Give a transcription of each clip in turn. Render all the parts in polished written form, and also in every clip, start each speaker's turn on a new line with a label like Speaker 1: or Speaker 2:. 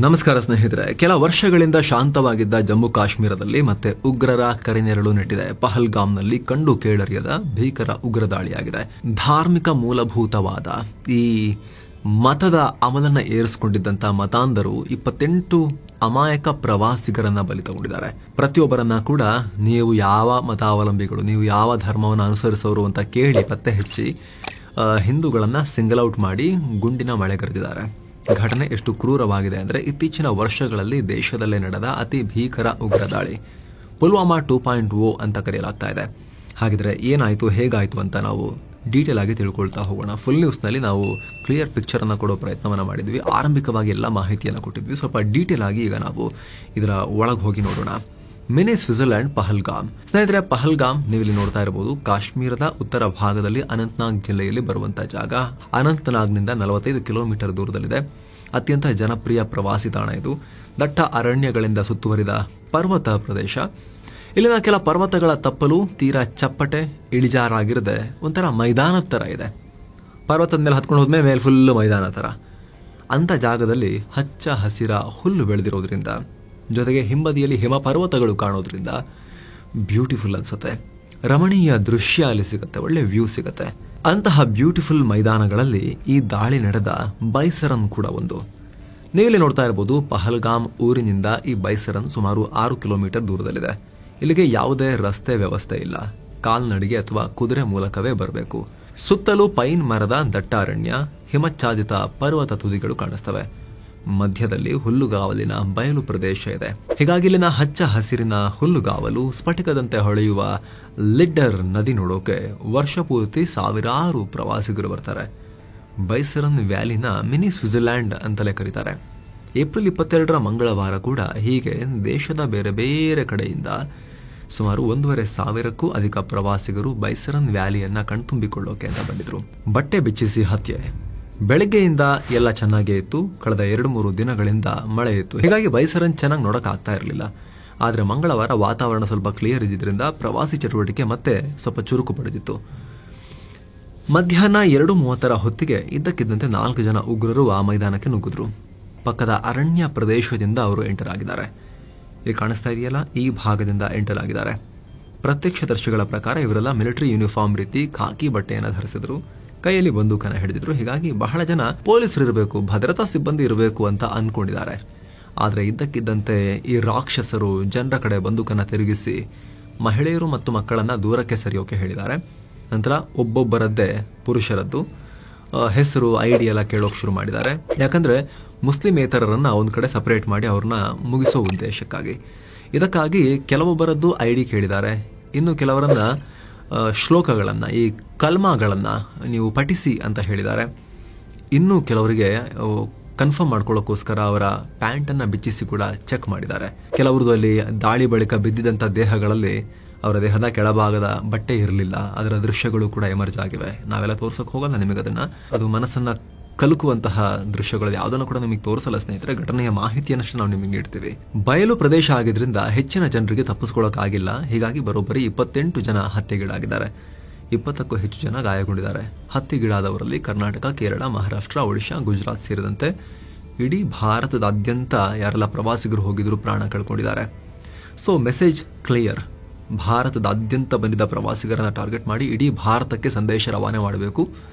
Speaker 1: ನಮಸ್ಕಾರ ಸ್ನೇಹಿತರೆ. ಕೆಲ ವರ್ಷಗಳಿಂದ ಶಾಂತವಾಗಿದ್ದ ಜಮ್ಮು ಕಾಶ್ಮೀರದಲ್ಲಿ ಮತ್ತೆ ಉಗ್ರರ ಕರಿನೆರಳು ನೆಟ್ಟಿದೆ. ಪಹಲ್ಗಾಮ್ನಲ್ಲಿ ಕಂಡು ಕೇಳರಿಯದ ಭೀಕರ ಉಗ್ರ ದಾಳಿಯಾಗಿದೆ. ಧಾರ್ಮಿಕ ಮೂಲಭೂತವಾದ ಈ ಮತದ ಅಮಲನ್ನ ಏರಿಸಿಕೊಂಡಿದ್ದಂತ ಮತಾಂಧರು 28 ಅಮಾಯಕ ಪ್ರವಾಸಿಗರನ್ನ ಬಲಿ ತಗೊಂಡಿದ್ದಾರೆ. ಪ್ರತಿಯೊಬ್ಬರನ್ನ ಕೂಡ ನೀವು ಯಾವ ಮತಾವಲಂಬಿಗಳು, ನೀವು ಯಾವ ಧರ್ಮವನ್ನು ಅನುಸರಿಸೋರು ಅಂತ ಕೇಳಿ ಪತ್ತೆ ಹಚ್ಚಿ ಹಿಂದೂಗಳನ್ನ ಸಿಂಗಲ್ ಔಟ್ ಮಾಡಿ ಗುಂಡಿನ ಮಳೆಗರೆದಿದ್ದಾರೆ. ಘಟನೆ ಎಷ್ಟು ಕ್ರೂರವಾಗಿದೆ ಅಂದರೆ ಇತ್ತೀಚಿನ ವರ್ಷಗಳಲ್ಲಿ ದೇಶದಲ್ಲೇ ನಡೆದ ಅತಿ ಭೀಕರ ಉಗ್ರ ದಾಳಿ. ಪುಲ್ವಾಮಾ 2.0 ಅಂತ ಕರೆಯಲಾಗ್ತಾ ಇದೆ. ಹಾಗಿದ್ರೆ ಏನಾಯ್ತು, ಹೇಗಾಯ್ತು ಅಂತ ನಾವು ಡೀಟೇಲ್ ಆಗಿ ತಿಳ್ಕೊಳ್ತಾ ಹೋಗೋಣ. ಫುಲ್ ನ್ಯೂಸ್ನಲ್ಲಿ ನಾವು ಕ್ಲಿಯರ್ ಪಿಕ್ಚರ್ ಅನ್ನು ಕೊಡೋ ಪ್ರಯತ್ನವನ್ನ ಮಾಡಿದ್ವಿ. ಆರಂಭಿಕವಾಗಿ ಎಲ್ಲ ಮಾಹಿತಿಯನ್ನು ಕೊಟ್ಟಿದ್ವಿ. ಸ್ವಲ್ಪ ಡೀಟೇಲ್ ಆಗಿ ಈಗ ನಾವು ಇದರ ಒಳಗೆ ಹೋಗಿ ನೋಡೋಣ. Mini Switzerland Pahalgam. ಸ್ನೇಹಿತರೆ, ಪಹಲ್ಗಾಮ್ ನೀವಿಲ್ಲಿ ನೋಡ್ತಾ ಇರಬಹುದು. ಕಾಶ್ಮೀರದ ಉತ್ತರ ಭಾಗದಲ್ಲಿ ಅನಂತನಾಗ್ ಜಿಲ್ಲೆಯಲ್ಲಿ ಬರುವಂತಹ ಜಾಗ. ಅನಂತನಾಗ್ನಿಂದ 45 ಕಿಲೋಮೀಟರ್ ದೂರದಲ್ಲಿದೆ. ಅತ್ಯಂತ ಜನಪ್ರಿಯ ಪ್ರವಾಸಿ ತಾಣ ಇದು. ದಟ್ಟ ಅರಣ್ಯಗಳಿಂದ ಸುತ್ತುವರಿದ ಪರ್ವತ ಪ್ರದೇಶ. ಇಲ್ಲಿನ ಕೆಲ ಪರ್ವತಗಳ ತಪ್ಪಲು ತೀರಾ ಚಪ್ಪಟೆ, ಇಳಿಜಾರಾಗಿರದೆ ಒಂಥರ ಮೈದಾನದ ತರ ಇದೆ. ಪರ್ವತದ ಮೇಲೆ ಹತ್ಕೊಂಡು ಹೋದ್ಮೇಲೆ ಮೇಲೆ ಫುಲ್ ಮೈದಾನ ತರ. ಅಂತ ಜಾಗದಲ್ಲಿ ಹಚ್ಚ ಹಸಿರ ಹುಲ್ಲು ಬೆಳೆದಿರೋದ್ರಿಂದ, ಜೊತೆಗೆ ಹಿಂಬದಿಯಲ್ಲಿ ಹಿಮ ಪರ್ವತಗಳು ಕಾಣೋದ್ರಿಂದ ಬ್ಯೂಟಿಫುಲ್ ಅನ್ಸುತ್ತೆ. ರಮಣೀಯ ದೃಶ್ಯ ಅಲ್ಲಿ ಸಿಗುತ್ತೆ, ಒಳ್ಳೆ ವ್ಯೂ ಸಿಗುತ್ತೆ. ಅಂತಹ ಬ್ಯೂಟಿಫುಲ್ ಮೈದಾನಗಳಲ್ಲಿ ಈ ದಾಳಿ ನಡೆದ ಬೈಸರನ್ ಕೂಡ ಒಂದು. ನೀವಿಲ್ಲಿ ನೋಡ್ತಾ ಇರಬಹುದು. ಪಹಲ್ಗಾಮ್ ಊರಿನಿಂದ ಈ ಬೈಸರನ್ ಸುಮಾರು 6 ಕಿಲೋಮೀಟರ್ ದೂರದಲ್ಲಿದೆ. ಇಲ್ಲಿಗೆ ಯಾವುದೇ ರಸ್ತೆ ವ್ಯವಸ್ಥೆ ಇಲ್ಲ. ಕಾಲ್ನಡಿಗೆ ಅಥವಾ ಕುದುರೆ ಮೂಲಕವೇ ಬರಬೇಕು. ಸುತ್ತಲೂ ಪೈನ್ ಮರದ ದಟ್ಟ ಅರಣ್ಯ, ಹಿಮಚ್ಛಾದಿತ ಪರ್ವತ ತುದಿಗಳು ಕಾಣಿಸ್ತವೆ. ಮಧ್ಯದಲ್ಲಿ ಹುಲ್ಲುಗಾವಲಿನ ಬಯಲು ಪ್ರದೇಶ ಇದೆ. ಹೀಗಾಗಿ ಇಲ್ಲಿನ ಹಚ್ಚ ಹಸಿರಿನ ಹುಲ್ಲುಗಾವಲು, ಸ್ಫಟಿಕದಂತೆ ಹೊಳೆಯುವ ಲಿಡ್ಡರ್ ನದಿ ನೋಡೋಕೆ ವರ್ಷ ಪೂರ್ತಿ ಸಾವಿರಾರು ಪ್ರವಾಸಿಗರು ಬರ್ತಾರೆ. ಬೈಸರನ್ ವ್ಯಾಲಿನ ಮಿನಿ ಸ್ವಿಟ್ಜರ್ಲ್ಯಾಂಡ್ ಅಂತಲೇ ಕರೀತಾರೆ. ಏಪ್ರಿಲ್ 22 ಮಂಗಳವಾರ ಕೂಡ ಹೀಗೆ ದೇಶದ ಬೇರೆ ಬೇರೆ ಕಡೆಯಿಂದ ಸುಮಾರು 1,500ಕ್ಕೂ ಅಧಿಕ ಪ್ರವಾಸಿಗರು ಬೈಸರನ್ ವ್ಯಾಲಿಯನ್ನ ಕಣ್ತುಂಬಿಕೊಳ್ಳೋಕೆ ಅಂತ ಬಂದಿದ್ರು. ಬಟ್ಟೆ ಬಿಚ್ಚಿಸಿ ಹತ್ಯೆ. ಬೆಳಗ್ಗೆಯಿಂದ ಎಲ್ಲ ಚೆನ್ನಾಗೇ ಇತ್ತು. ಕಳೆದ 2-3 ದಿನಗಳಿಂದ ಮಳೆ ಇತ್ತು. ಹೀಗಾಗಿ ಬೈಸರನ್ ಚೆನ್ನಾಗಿ ನೋಡಕ್ ಆಗ್ತಾ ಇರಲಿಲ್ಲ. ಆದ್ರೆ ಮಂಗಳವಾರ ವಾತಾವರಣ ಸ್ವಲ್ಪ ಕ್ಲಿಯರ್ ಇದ್ದಿದ್ರಿಂದ ಪ್ರವಾಸಿ ಚಟುವಟಿಕೆ ಮತ್ತೆ ಸ್ವಲ್ಪ ಚುರುಕು ಪಡೆದಿತ್ತು. ಮಧ್ಯಾಹ್ನ 2:30 ಹೊತ್ತಿಗೆ ಇದ್ದಕ್ಕಿದ್ದಂತೆ 4 ಜನ ಉಗ್ರರು ಆ ಮೈದಾನಕ್ಕೆ ನುಗ್ಗಿದ್ರು. ಪಕ್ಕದ ಅರಣ್ಯ ಪ್ರದೇಶದಿಂದ ಅವರು ಎಂಟರ್ ಆಗಿದ್ದಾರೆ. ಇಲ್ಲಿ ಕಾಣಿಸ್ತಾ ಇದೆಯಲ್ಲ, ಈ ಭಾಗದಿಂದ ಎಂಟರ್ ಆಗಿದ್ದಾರೆ. ಪ್ರತ್ಯಕ್ಷದರ್ಶಿಗಳ ಪ್ರಕಾರ ಇವರೆಲ್ಲ ಮಿಲಿಟರಿ ಯೂನಿಫಾರ್ಮ್ ರೀತಿ ಖಾಕಿ ಬಟ್ಟೆಯನ್ನು ಧರಿಸಿದ್ರು. ಕೈಯಲ್ಲಿ ಬಂದೂಕನ್ನ ಹಿಡಿದಿದ್ರು. ಹೀಗಾಗಿ ಬಹಳ ಜನ ಪೊಲೀಸರು ಇರಬೇಕು, ಭದ್ರತಾ ಸಿಬ್ಬಂದಿ ಇರಬೇಕು ಅಂತ ಅನ್ಕೊಂಡಿದ್ದಾರೆ. ಆದ್ರೆ ಇದ್ದಕ್ಕಿದ್ದಂತೆ ಈ ರಾಕ್ಷಸರು ಜನರ ಕಡೆ ಬಂದೂಕನ್ನ ತಿರುಗಿಸಿ ಮಹಿಳೆಯರು ಮತ್ತು ಮಕ್ಕಳನ್ನ ದೂರಕ್ಕೆ ಸರಿಯೋಕೆ ಹೇಳಿದ್ದಾರೆ. ನಂತರ ಒಬ್ಬೊಬ್ಬರದ್ದೇ ಪುರುಷರದ್ದು ಹೆಸರು, ಐಡಿ ಎಲ್ಲ ಕೇಳೋಕೆ ಶುರು ಮಾಡಿದ್ದಾರೆ. ಯಾಕಂದ್ರೆ ಮುಸ್ಲಿಮೇತರರನ್ನ ಒಂದ್ ಕಡೆ ಸಪರೇಟ್ ಮಾಡಿ ಅವ್ರನ್ನ ಮುಗಿಸೋ ಉದ್ದೇಶಕ್ಕಾಗಿ. ಇದಕ್ಕಾಗಿ ಕೆಲವೊಬ್ಬರದ್ದು ಐಡಿ ಕೇಳಿದ್ದಾರೆ. ಇನ್ನು ಕೆಲವರನ್ನ ಶ್ಲೋಕಗಳನ್ನ, ಈ ಕಲ್ಮಾಗಳನ್ನ ನೀವು ಪಠಿಸಿ ಅಂತ ಹೇಳಿದ್ದಾರೆ. ಇನ್ನು ಕೆಲವರಿಗೆ ಕನ್ಫರ್ಮ್ ಮಾಡ್ಕೊಳ್ಳೋಕೋಸ್ಕರ ಅವರ ಪ್ಯಾಂಟ್ ಅನ್ನ ಬಿಚ್ಚಿಸಿ ಕೂಡ ಚೆಕ್ ಮಾಡಿದ್ದಾರೆ. ಕೆಲವರದು ಅಲ್ಲಿ ದಾಳಿ ಬಳಿಕ ಬಿದ್ದಿದಂತ ದೇಹಗಳಲ್ಲಿ ಅವರ ದೇಹದ ಕೆಳಭಾಗದ ಬಟ್ಟೆ ಇರಲಿಲ್ಲ. ಅದರ ದೃಶ್ಯಗಳು ಕೂಡ ಎಮರ್ಜ್ ಆಗಿವೆ. ನಾವೆಲ್ಲ ತೋರ್ಸಕ್ ಹೋಗಲ್ಲ ನಿಮಗದನ್ನ. ಅದು ಮನಸ್ಸನ್ನ ಕಲುಕುವಂತಹ ದೃಶ್ಯಗಳು ಯಾವುದನ್ನು ಕೂಡ ನಿಮಗೆ ತೋರಿಸಲ್ಲ ಸ್ನೇಹಿತರೆ. ಘಟನೆಯ ಮಾಹಿತಿಯನ್ನಷ್ಟು ನಾವು ನಿಮಗೆ ನೀಡ್ತೀವಿ. ಬಯಲು ಪ್ರದೇಶ ಆಗಿದ್ರಿಂದ ಹೆಚ್ಚಿನ ಜನರಿಗೆ ತಪ್ಪಿಸ್ಕೊಳ್ಳೋಕ್ಕಾಗಿಲ್ಲ. ಹೀಗಾಗಿ ಬರೋಬ್ಬರಿ 28 ಜನ ಹತ್ಯೆಗೀಡಾಗಿದ್ದಾರೆ. 20ಕ್ಕೂ ಹೆಚ್ಚು ಜನ ಗಾಯಗೊಂಡಿದ್ದಾರೆ. ಹತ್ಯೆಗೀಡಾದವರಲ್ಲಿ ಕರ್ನಾಟಕ, ಕೇರಳ, ಮಹಾರಾಷ್ಟ್ರ, ಒಡಿಶಾ, ಗುಜರಾತ್ ಸೇರಿದಂತೆ ಇಡೀ ಭಾರತದಾದ್ಯಂತ ಯಾರೆಲ್ಲ ಪ್ರವಾಸಿಗರು ಹೋಗಿದ್ರು ಪ್ರಾಣ ಕಳ್ಕೊಂಡಿದ್ದಾರೆ. So message clear. ಭಾರತದಾದ್ಯಂತ ಬಂದಿದ್ದ ಪ್ರವಾಸಿಗರನ್ನ ಟಾರ್ಗೆಟ್ ಮಾಡಿ ಇಡೀ ಭಾರತಕ್ಕೆ ಸಂದೇಶ ರವಾನೆ ಮಾಡಬೇಕು.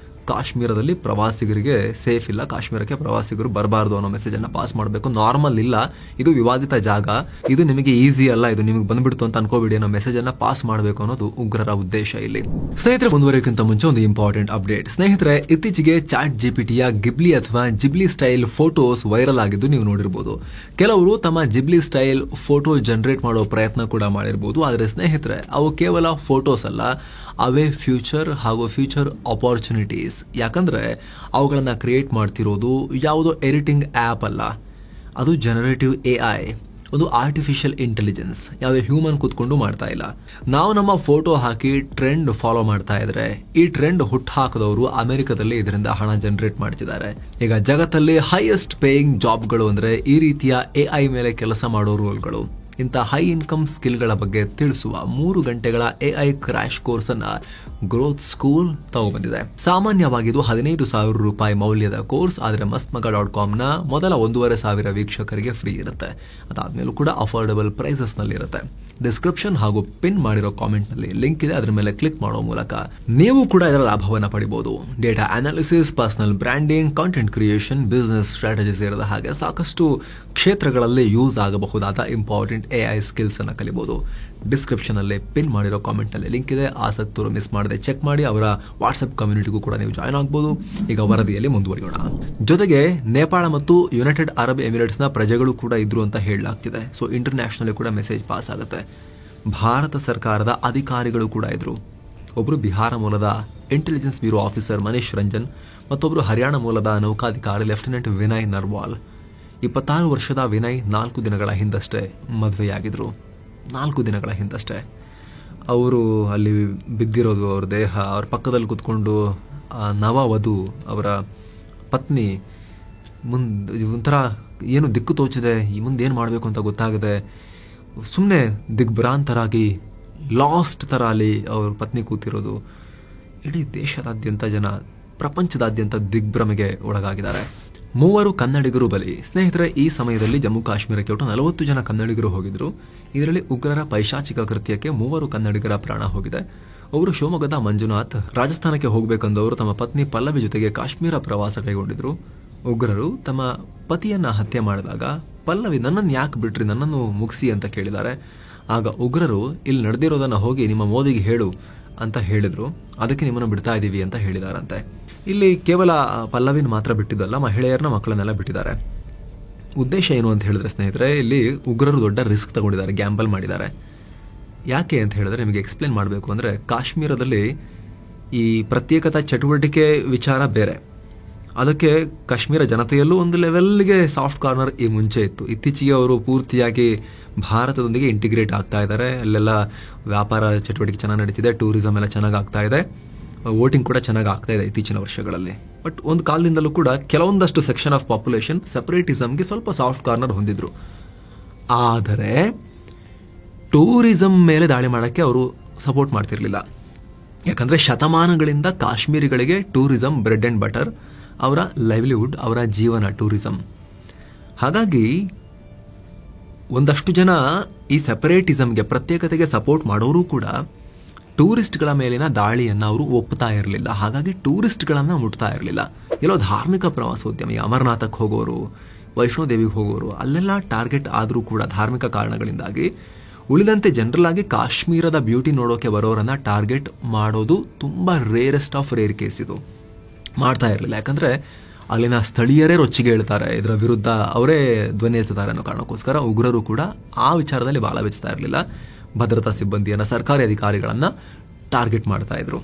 Speaker 1: ಕಾಶ್ಮೀರದಲ್ಲಿ ಪ್ರವಾಸಿಗರಿಗೆ ಸೇಫ್ ಇಲ್ಲ, ಕಾಶ್ಮೀರಕ್ಕೆ ಪ್ರವಾಸಿಗರು ಬರಬಾರದು ಅನ್ನೋ ಮೆಸೇಜ್ ಅನ್ನ ಪಾಸ್ ಮಾಡಬೇಕು. ನಾರ್ಮಲ್ ಇಲ್ಲ, ಇದು ವಿವಾದಿತ ಜಾಗ, ಇದು ನಿಮಗೆ ಈಸಿ ಅಲ್ಲ, ಇದು ನಿಮಗೆ ಬಂದ್ಬಿಡ್ತು ಅಂತ ಅನ್ಕೋಬೇಡಿ ಅನ್ನೋ ಮೆಸೇಜ್ ಅನ್ನ ಪಾಸ್ ಮಾಡಬೇಕು ಅನ್ನೋದು ಉಗ್ರರ ಉದ್ದೇಶ ಇಲ್ಲಿ. ಸ್ನೇಹಿತರೆ, ಮುಂದುವರಿಯೋಕ್ಕಿಂತ ಮುಂಚೆ ಒಂದು ಇಂಪಾರ್ಟೆಂಟ್ ಅಪ್ಡೇಟ್. ಸ್ನೇಹಿತರೆ, ಇತ್ತೀಚೆಗೆ ಚಾಟ್ ಜಿಪಿಟಿಯ ಗಿಬ್ಲಿ ಅಥವಾ ಜಿಬ್ಲಿ ಸ್ಟೈಲ್ ಫೋಟೋಸ್ ವೈರಲ್ ಆಗಿದ್ದು ನೀವು ನೋಡಿರಬಹುದು. ಕೆಲವರು ತಮ್ಮ ಜಿಬ್ಲಿ ಸ್ಟೈಲ್ ಫೋಟೋ ಜನರೇಟ್ ಮಾಡೋ ಪ್ರಯತ್ನ ಕೂಡ ಮಾಡಿರಬಹುದು. ಆದರೆ ಸ್ನೇಹಿತರೆ, ಅವು ಕೇವಲ ಫೋಟೋಸ್ ಅಲ್ಲ, ಅವೇ ಫ್ಯೂಚರ್ ಹಾಗೂ ಫ್ಯೂಚರ್ ಆಪರ್ಚುನಿಟೀಸ್. ಯಾಕಂದ್ರೆ ಅವುಗಳನ್ನ ಕ್ರಿಯೇಟ್ ಮಾಡ್ತಿರೋದು ಯಾವುದೋ ಎಡಿಟಿಂಗ್ ಆಪ್ ಅಲ್ಲ, ಅದು ಜನರೇಟಿವ್ AI, ಒಂದು ಆರ್ಟಿಫಿಷಿಯಲ್ ಇಂಟೆಲಿಜೆನ್ಸ್. ಯಾವುದೇ ಹ್ಯೂಮನ್ ಕೂತ್ಕೊಂಡು ಮಾಡ್ತಾ ಇಲ್ಲ. ನಾವು ನಮ್ಮ ಫೋಟೋ ಹಾಕಿ ಟ್ರೆಂಡ್ ಫಾಲೋ ಮಾಡ್ತಾ ಇದ್ರೆ ಈ ಟ್ರೆಂಡ್ ಹುಟ್ಟು ಹಾಕದವರು ಅಮೆರಿಕದಲ್ಲಿ ಇದರಿಂದ ಹಣ ಜನರೇಟ್ ಮಾಡ್ತಿದ್ದಾರೆ. ಈಗ ಜಗತ್ತಲ್ಲಿ ಹೈಯೆಸ್ಟ್ ಪೇಯಿಂಗ್ ಜಾಬ್ಗಳು ಅಂದ್ರೆ ಈ ರೀತಿಯ AI ಮೇಲೆ ಕೆಲಸ ಮಾಡೋ ರೋಲ್ಗಳು. ಇಂಥ ಹೈ ಇನ್ಕಮ್ ಸ್ಕಿಲ್ಗಳ ಬಗ್ಗೆ ತಿಳಿಸುವ 3 ಗಂಟೆಗಳ AI ಕ್ರ್ಯಾಶ್ ಕೋರ್ಸ್ ಅನ್ನ ಗ್ರೋತ್ ಸ್ಕೂಲ್ ತಗೊಂಡ್ಬಂದಿದೆ. ಸಾಮಾನ್ಯವಾಗಿ ಇದು 15,000 ರೂಪಾಯಿ ಮೌಲ್ಯದ ಕೋರ್ಸ್. ಆದರೆ mastmaga.com ನ ಮೊದಲ 1,500 ವೀಕ್ಷಕರಿಗೆ ಫ್ರೀ ಇರುತ್ತೆ. ಅದಾದ್ಮೇಲೂ ಕೂಡ ಅಫೋರ್ಡಬಲ್ ಪ್ರೈಸಸ್ ನಲ್ಲಿ ಇರುತ್ತೆ. ಡಿಸ್ಕ್ರಿಪ್ಷನ್ ಹಾಗೂ ಪಿನ್ ಮಾಡಿರೋ ಕಾಮೆಂಟ್ ನಲ್ಲಿ ಲಿಂಕ್ ಇದೆ, ಅದರ ಮೇಲೆ ಕ್ಲಿಕ್ ಮಾಡೋ ಮೂಲಕ ನೀವು ಕೂಡ ಇದರ ಲಾಭವನ್ನು ಪಡಿಬಹುದು. Data analysis, personal branding, content creation, business strategy ಸೇರಿದ ಹಾಗೆ ಸಾಕಷ್ಟು ಕ್ಷೇತ್ರಗಳಲ್ಲಿ ಯೂಸ್ ಆಗಬಹುದಾದ ಇಂಪಾರ್ಟೆಂಟ್ AI ಸ್ಕಿಲ್ಸ್ ಅನ್ನು ಕಲಿಬಹುದು. ಡಿಸ್ಕ್ರಿಪ್ಷನ್ ಅಲ್ಲಿ ಪಿನ್ ಮಾಡಿರೋ ಕಾಮೆಂಟ್ ನಲ್ಲಿ ಲಿಂಕ್ ಇದೆ. ಆಸಕ್ತರು ಮಿಸ್ ಮಾಡದೆ ಚೆಕ್ ಮಾಡಿ. ಅವರ ವಾಟ್ಸ್ಆಪ್ ಕಮ್ಯುನಿಟಿಗೂ ಕೂಡ ನೀವು ಜಾಯ್ನ್ ಆಗಬಹುದು. ಈಗ ವರದಿಯಲ್ಲಿ ಮುಂದುವರಿಯೋಣ. ಜೊತೆಗೆ ನೇಪಾಳ ಮತ್ತು ಯುನೈಟೆಡ್ ಅರಬ್ ಎಮಿರೇಟ್ಸ್ ನ ಪ್ರಜೆಗಳು ಕೂಡ ಇದ್ರು ಅಂತ ಹೇಳಲಾಗ್ತಿದೆ. ಸೊ ಇಂಟರ್ನ್ಯಾಷನಲ್ ಕೂಡ ಮೆಸೇಜ್ ಪಾಸ್ ಆಗುತ್ತೆ. ಭಾರತ ಸರ್ಕಾರದ ಅಧಿಕಾರಿಗಳು ಕೂಡ ಇದ್ರು. ಒಬ್ರು ಬಿಹಾರ ಮೂಲದ intelligence bureau officer Manish Ranjan, ಮತ್ತೊಬ್ರು ಹರಿಯಾಣ ಮೂಲದ ನೌಕಾಧಿಕಾರಿ ಲೆಫ್ಟಿನೆಂಟ್ ವಿನಯ್ ನರ್ವಾಲ್. 26 ವರ್ಷದ ವಿನಯ್ 4 ದಿನಗಳ ಹಿಂದಷ್ಟೇ ಮದುವೆಯಾಗಿದ್ರು. 4 ದಿನಗಳ ಹಿಂದಷ್ಟೇ ಅವರು ಅಲ್ಲಿ ಬಿದ್ದಿರೋದು, ಅವ್ರ ದೇಹ, ಅವ್ರ ಪಕ್ಕದಲ್ಲಿ ಕುತ್ಕೊಂಡು ನವವಧು ಅವರ ಪತ್ನಿ ಒಂಥರ ಏನು ದಿಕ್ಕು ತೋಚಿದೆ, ಈ ಮುಂದೆ ಏನು ಮಾಡಬೇಕು ಅಂತ ಗೊತ್ತಾಗದೆ ಸುಮ್ಮನೆ ದಿಗ್ಭ್ರಾಂತರಾಗಿ ಲಾಸ್ಟ್ ಥರ ಅಲ್ಲಿ ಅವ್ರ ಪತ್ನಿ ಕೂತಿರೋದು. ಇಡೀ ದೇಶದಾದ್ಯಂತ ಜನ, ಪ್ರಪಂಚದಾದ್ಯಂತ ದಿಗ್ಭ್ರಮೆಗೆ ಒಳಗಾಗಿದ್ದಾರೆ. 3 ಕನ್ನಡಿಗರು ಬಲಿ. ಸ್ನೇಹಿತರೆ, ಈ ಸಮಯದಲ್ಲಿ ಜಮ್ಮು ಕಾಶ್ಮೀರಕ್ಕೆ ಒಟ್ಟು 40 ಜನ ಕನ್ನಡಿಗರು ಹೋಗಿದ್ರು. ಇದರಲ್ಲಿ ಉಗ್ರರ ಪೈಶಾಚಿಕ ಕೃತ್ಯಕ್ಕೆ 3 ಕನ್ನಡಿಗರ ಪ್ರಾಣ ಹೋಗಿದೆ. ಅವರು ಶಿವಮೊಗ್ಗದ ಮಂಜುನಾಥ್. ರಾಜಸ್ಥಾನಕ್ಕೆ ಹೋಗಬೇಕೆಂದವರು ತಮ್ಮ ಪತ್ನಿ ಪಲ್ಲವಿ ಜೊತೆಗೆ ಕಾಶ್ಮೀರ ಪ್ರವಾಸ ಕೈಗೊಂಡಿದ್ರು. ಉಗ್ರರು ತಮ್ಮ ಪತಿಯನ್ನ ಹತ್ಯೆ ಮಾಡಿದಾಗ ಪಲ್ಲವಿ, ನನ್ನನ್ನು ಯಾಕೆ ಬಿಟ್ರಿ, ನನ್ನನ್ನು ಮುಗಿಸಿ ಅಂತ ಕೇಳಿದ್ದಾರೆ. ಆಗ ಉಗ್ರರು, ಇಲ್ಲಿ ನಡೆದಿರೋದನ್ನ ಹೋಗಿ ನಿಮ್ಮ ಮೋದಿಗೆ ಹೇಳು ಅಂತ ಹೇಳಿದ್ರು. ಅದಕ್ಕೆ ನಿಮ್ಮನ್ನು ಬಿಡ್ತಾ ಇದ್ದೀವಿ ಅಂತ ಹೇಳಿದಾರಂತೆ. ಇಲ್ಲಿ ಕೇವಲ ಪಲ್ಲವಿನ ಮಾತ್ರ ಬಿಟ್ಟಿದ್ದಲ್ಲ, ಮಹಿಳೆಯರನ್ನ, ಮಕ್ಕಳನ್ನೆಲ್ಲ ಬಿಟ್ಟಿದ್ದಾರೆ. ಉದ್ದೇಶ ಏನು ಅಂತ ಹೇಳಿದ್ರೆ ಸ್ನೇಹಿತರೆ, ಇಲ್ಲಿ ಉಗ್ರರು ದೊಡ್ಡ ರಿಸ್ಕ್ ತಗೊಂಡಿದ್ದಾರೆ, ಗ್ಯಾಂಬಲ್ ಮಾಡಿದ್ದಾರೆ. ಯಾಕೆ ಅಂತ ಹೇಳಿದ್ರೆ ನಿಮಗೆ ಎಕ್ಸ್ಪ್ಲೇನ್ ಮಾಡಬೇಕು ಅಂದ್ರೆ, ಕಾಶ್ಮೀರದಲ್ಲಿ ಈ ಪ್ರತ್ಯೇಕತಾ ಚಟುವಟಿಕೆ ವಿಚಾರ ಬೇರೆ. ಅದಕ್ಕೆ ಕಾಶ್ಮೀರ ಜನತೆಯಲ್ಲೂ ಒಂದು ಲೆವೆಲ್ಗೆ ಸಾಫ್ಟ್ ಕಾರ್ನರ್ ಈ ಮುಂಚೆ ಇತ್ತು. ಇತ್ತೀಚೆಗೆ ಅವರು ಪೂರ್ತಿಯಾಗಿ ಭಾರತದೊಂದಿಗೆ ಇಂಟಿಗ್ರೇಟ್ ಆಗ್ತಾ ಇದ್ದಾರೆ. ಅಲ್ಲೆಲ್ಲ ವ್ಯಾಪಾರ ಚಟುವಟಿಕೆ ಚೆನ್ನಾಗಿ ನಡೀತಿದೆ, ಟೂರಿಸಂ ಎಲ್ಲ ಚೆನ್ನಾಗಿ ಆಗ್ತಾ ಇದೆ, ವೋಟಿಂಗ್ ಕೂಡ ಚೆನ್ನಾಗಿ ಆಗ್ತಾ ಇದೆ ಇತ್ತೀಚಿನ ವರ್ಷಗಳಲ್ಲಿ. ಬಟ್ ಒಂದು ಕಾಲದಿಂದಲೂ ಕೂಡ ಕೆಲವೊಂದಷ್ಟು ಸೆಕ್ಷನ್ ಆಫ್ ಪಾಪ್ಯುಲೇಷನ್ ಸೆಪರೇಟಿಸಂಗೆ ಸ್ವಲ್ಪ ಸಾಫ್ಟ್ ಕಾರ್ನರ್ ಹೊಂದಿದ್ರು. ಆದರೆ ಟೂರಿಸಂ ಮೇಲೆ ದಾಳಿ ಮಾಡೋಕ್ಕೆ ಅವರು ಸಪೋರ್ಟ್ ಮಾಡ್ತಿರ್ಲಿಲ್ಲ. ಯಾಕಂದ್ರೆ ಶತಮಾನಗಳಿಂದ ಕಾಶ್ಮೀರಿಗಳಿಗೆ ಟೂರಿಸಂ ಬ್ರೆಡ್ ಅಂಡ್ ಬಟರ್, ಅವರ ಲೈವ್ಲಿಹುಡ್, ಅವರ ಜೀವನ ಟೂರಿಸಂ. ಹಾಗಾಗಿ ಒಂದಷ್ಟು ಜನ ಈ ಸೆಪರೇಟಿಸಂಗೆ, ಪ್ರತ್ಯೇಕತೆಗೆ ಸಪೋರ್ಟ್ ಮಾಡೋರು ಕೂಡ ಟೂರಿಸ್ಟ್ಗಳ ಮೇಲಿನ ದಾಳಿಯನ್ನ ಅವರು ಒಪ್ಪುತ್ತಾ ಇರಲಿಲ್ಲ. ಹಾಗಾಗಿ ಟೂರಿಸ್ಟ್ಗಳನ್ನ ಮುಟ್ತಾ ಇರಲಿಲ್ಲ. ಎಲ್ಲೋ ಧಾರ್ಮಿಕ ಪ್ರವಾಸೋದ್ಯಮಿ, ಅಮರನಾಥಕ್ಕೆ ಹೋಗೋರು, ವೈಷ್ಣೋದೇವಿಗೆ ಹೋಗೋರು ಅಲ್ಲೆಲ್ಲ ಟಾರ್ಗೆಟ್ ಆದರೂ ಕೂಡ ಧಾರ್ಮಿಕ ಕಾರಣಗಳಿಂದಾಗಿ, ಉಳಿದಂತೆ ಜನರಲ್ ಆಗಿ ಕಾಶ್ಮೀರದ ಬ್ಯೂಟಿ ನೋಡೋಕೆ ಬರೋರನ್ನ ಟಾರ್ಗೆಟ್ ಮಾಡೋದು ತುಂಬಾ ರೇರೆಸ್ಟ್ ಆಫ್ ರೇರ್ ಕೇಸ್. ಇದು ಮಾಡ್ತಾ ಇರಲಿಲ್ಲ. ಯಾಕಂದ್ರೆ ಅಲ್ಲಿನ ಸ್ಥಳೀಯರೇ ರೊಚ್ಚಿಗೆ ಹೇಳ್ತಾರೆ, ಇದರ ವಿರುದ್ಧ ಅವರೇ ಧ್ವನಿ ಎತ್ತುತ್ತಾರೆ ಅನ್ನೋ ಕಾರಣಕ್ಕೋಸ್ಕರ ಉಗ್ರರು ಕೂಡ ಆ ವಿಚಾರದಲ್ಲಿ ಬಾಲ ಬಿಚ್ಚುತ್ತಾ ಇರಲಿಲ್ಲ. ಭದ್ರತಾ ಸಿಬ್ಬಂದಿಯನ್ನ, ಸರ್ಕಾರಿ ಅಧಿಕಾರಿಗಳನ್ನ ಟಾರ್ಗೆಟ್ ಮಾಡ್ತಾ ಇದ್ರು.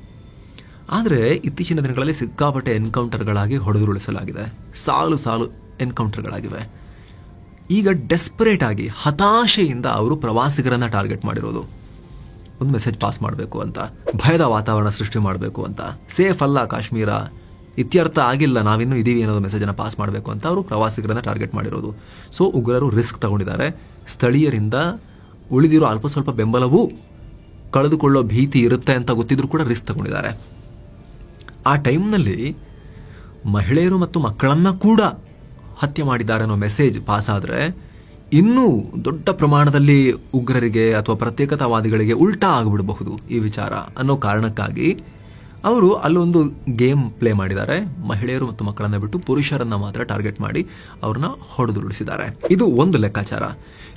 Speaker 1: ಆದರೆ ಇತ್ತೀಚಿನ ದಿನಗಳಲ್ಲಿ ಸಿಕ್ಕಾಪಟ್ಟೆ ಎನ್ಕೌಂಟರ್ಗಳಾಗಿ ಹೊಡೆದುರುಳಿಸಲಾಗಿದೆ. ಸಾಲು ಸಾಲು ಎನ್ಕೌಂಟರ್ಗಳಾಗಿವೆ. ಈಗ ಡೆಸ್ಪರೇಟ್ ಆಗಿ, ಹತಾಶೆಯಿಂದ ಅವರು ಪ್ರವಾಸಿಗರನ್ನ ಟಾರ್ಗೆಟ್ ಮಾಡಿರೋದು. ಒಂದು ಮೆಸೇಜ್ ಪಾಸ್ ಮಾಡಬೇಕು ಅಂತ, ಭಯದ ವಾತಾವರಣ ಸೃಷ್ಟಿ ಮಾಡಬೇಕು ಅಂತ, ಸೇಫ್ ಅಲ್ಲ ಕಾಶ್ಮೀರ, ಇತ್ಯರ್ಥ ಆಗಿಲ್ಲ, ನಾವಿನ್ನೂ ಇದೀವಿ ಅನ್ನೋದು ಮೆಸೇಜ್ ಅನ್ನ ಪಾಸ್ ಮಾಡಬೇಕು ಅಂತ ಅವರು ಪ್ರವಾಸಿಗರನ್ನ ಟಾರ್ಗೆಟ್ ಮಾಡಿರೋದು. ಸೊ ಉಗ್ರರು ರಿಸ್ಕ್ ತಗೊಂಡಿದ್ದಾರೆ. ಸ್ಥಳೀಯರಿಂದ ಉಳಿದಿರೋ ಅಲ್ಪ ಸ್ವಲ್ಪ ಬೆಂಬಲವೂ ಕಳೆದುಕೊಳ್ಳೋ ಭೀತಿ ಇರುತ್ತೆ ಅಂತ ಗೊತ್ತಿದ್ರು ಕೂಡ ರಿಸ್ಕ್ ತಗೊಂಡಿದ್ದಾರೆ. ಆ ಟೈಮ್ನಲ್ಲಿ ಮಹಿಳೆಯರು ಮತ್ತು ಮಕ್ಕಳನ್ನ ಕೂಡ ಹತ್ಯೆ ಮಾಡಿದ್ದಾರೆ ಅನ್ನೋ ಮೆಸೇಜ್ ಪಾಸ್ ಆದ್ರೆ ಇನ್ನೂ ದೊಡ್ಡ ಪ್ರಮಾಣದಲ್ಲಿ ಉಗ್ರರಿಗೆ ಅಥವಾ ಪ್ರತ್ಯೇಕತಾವಾದಿಗಳಿಗೆ ಉಲ್ಟಾ ಆಗಿಬಿಡಬಹುದು ಈ ವಿಚಾರ ಅನ್ನೋ ಕಾರಣಕ್ಕಾಗಿ ಅವರು ಅಲ್ಲೊಂದು ಗೇಮ್ ಪ್ಲೇ ಮಾಡಿದ್ದಾರೆ. ಮಹಿಳೆಯರು ಮತ್ತು ಮಕ್ಕಳನ್ನ ಬಿಟ್ಟು ಪುರುಷರನ್ನ ಮಾತ್ರ ಟಾರ್ಗೆಟ್ ಮಾಡಿ ಅವ್ರನ್ನ ಹೊಡೆದುರುಳಿಸಿದ್ದಾರೆ. ಇದು ಒಂದು ಲೆಕ್ಕಾಚಾರ.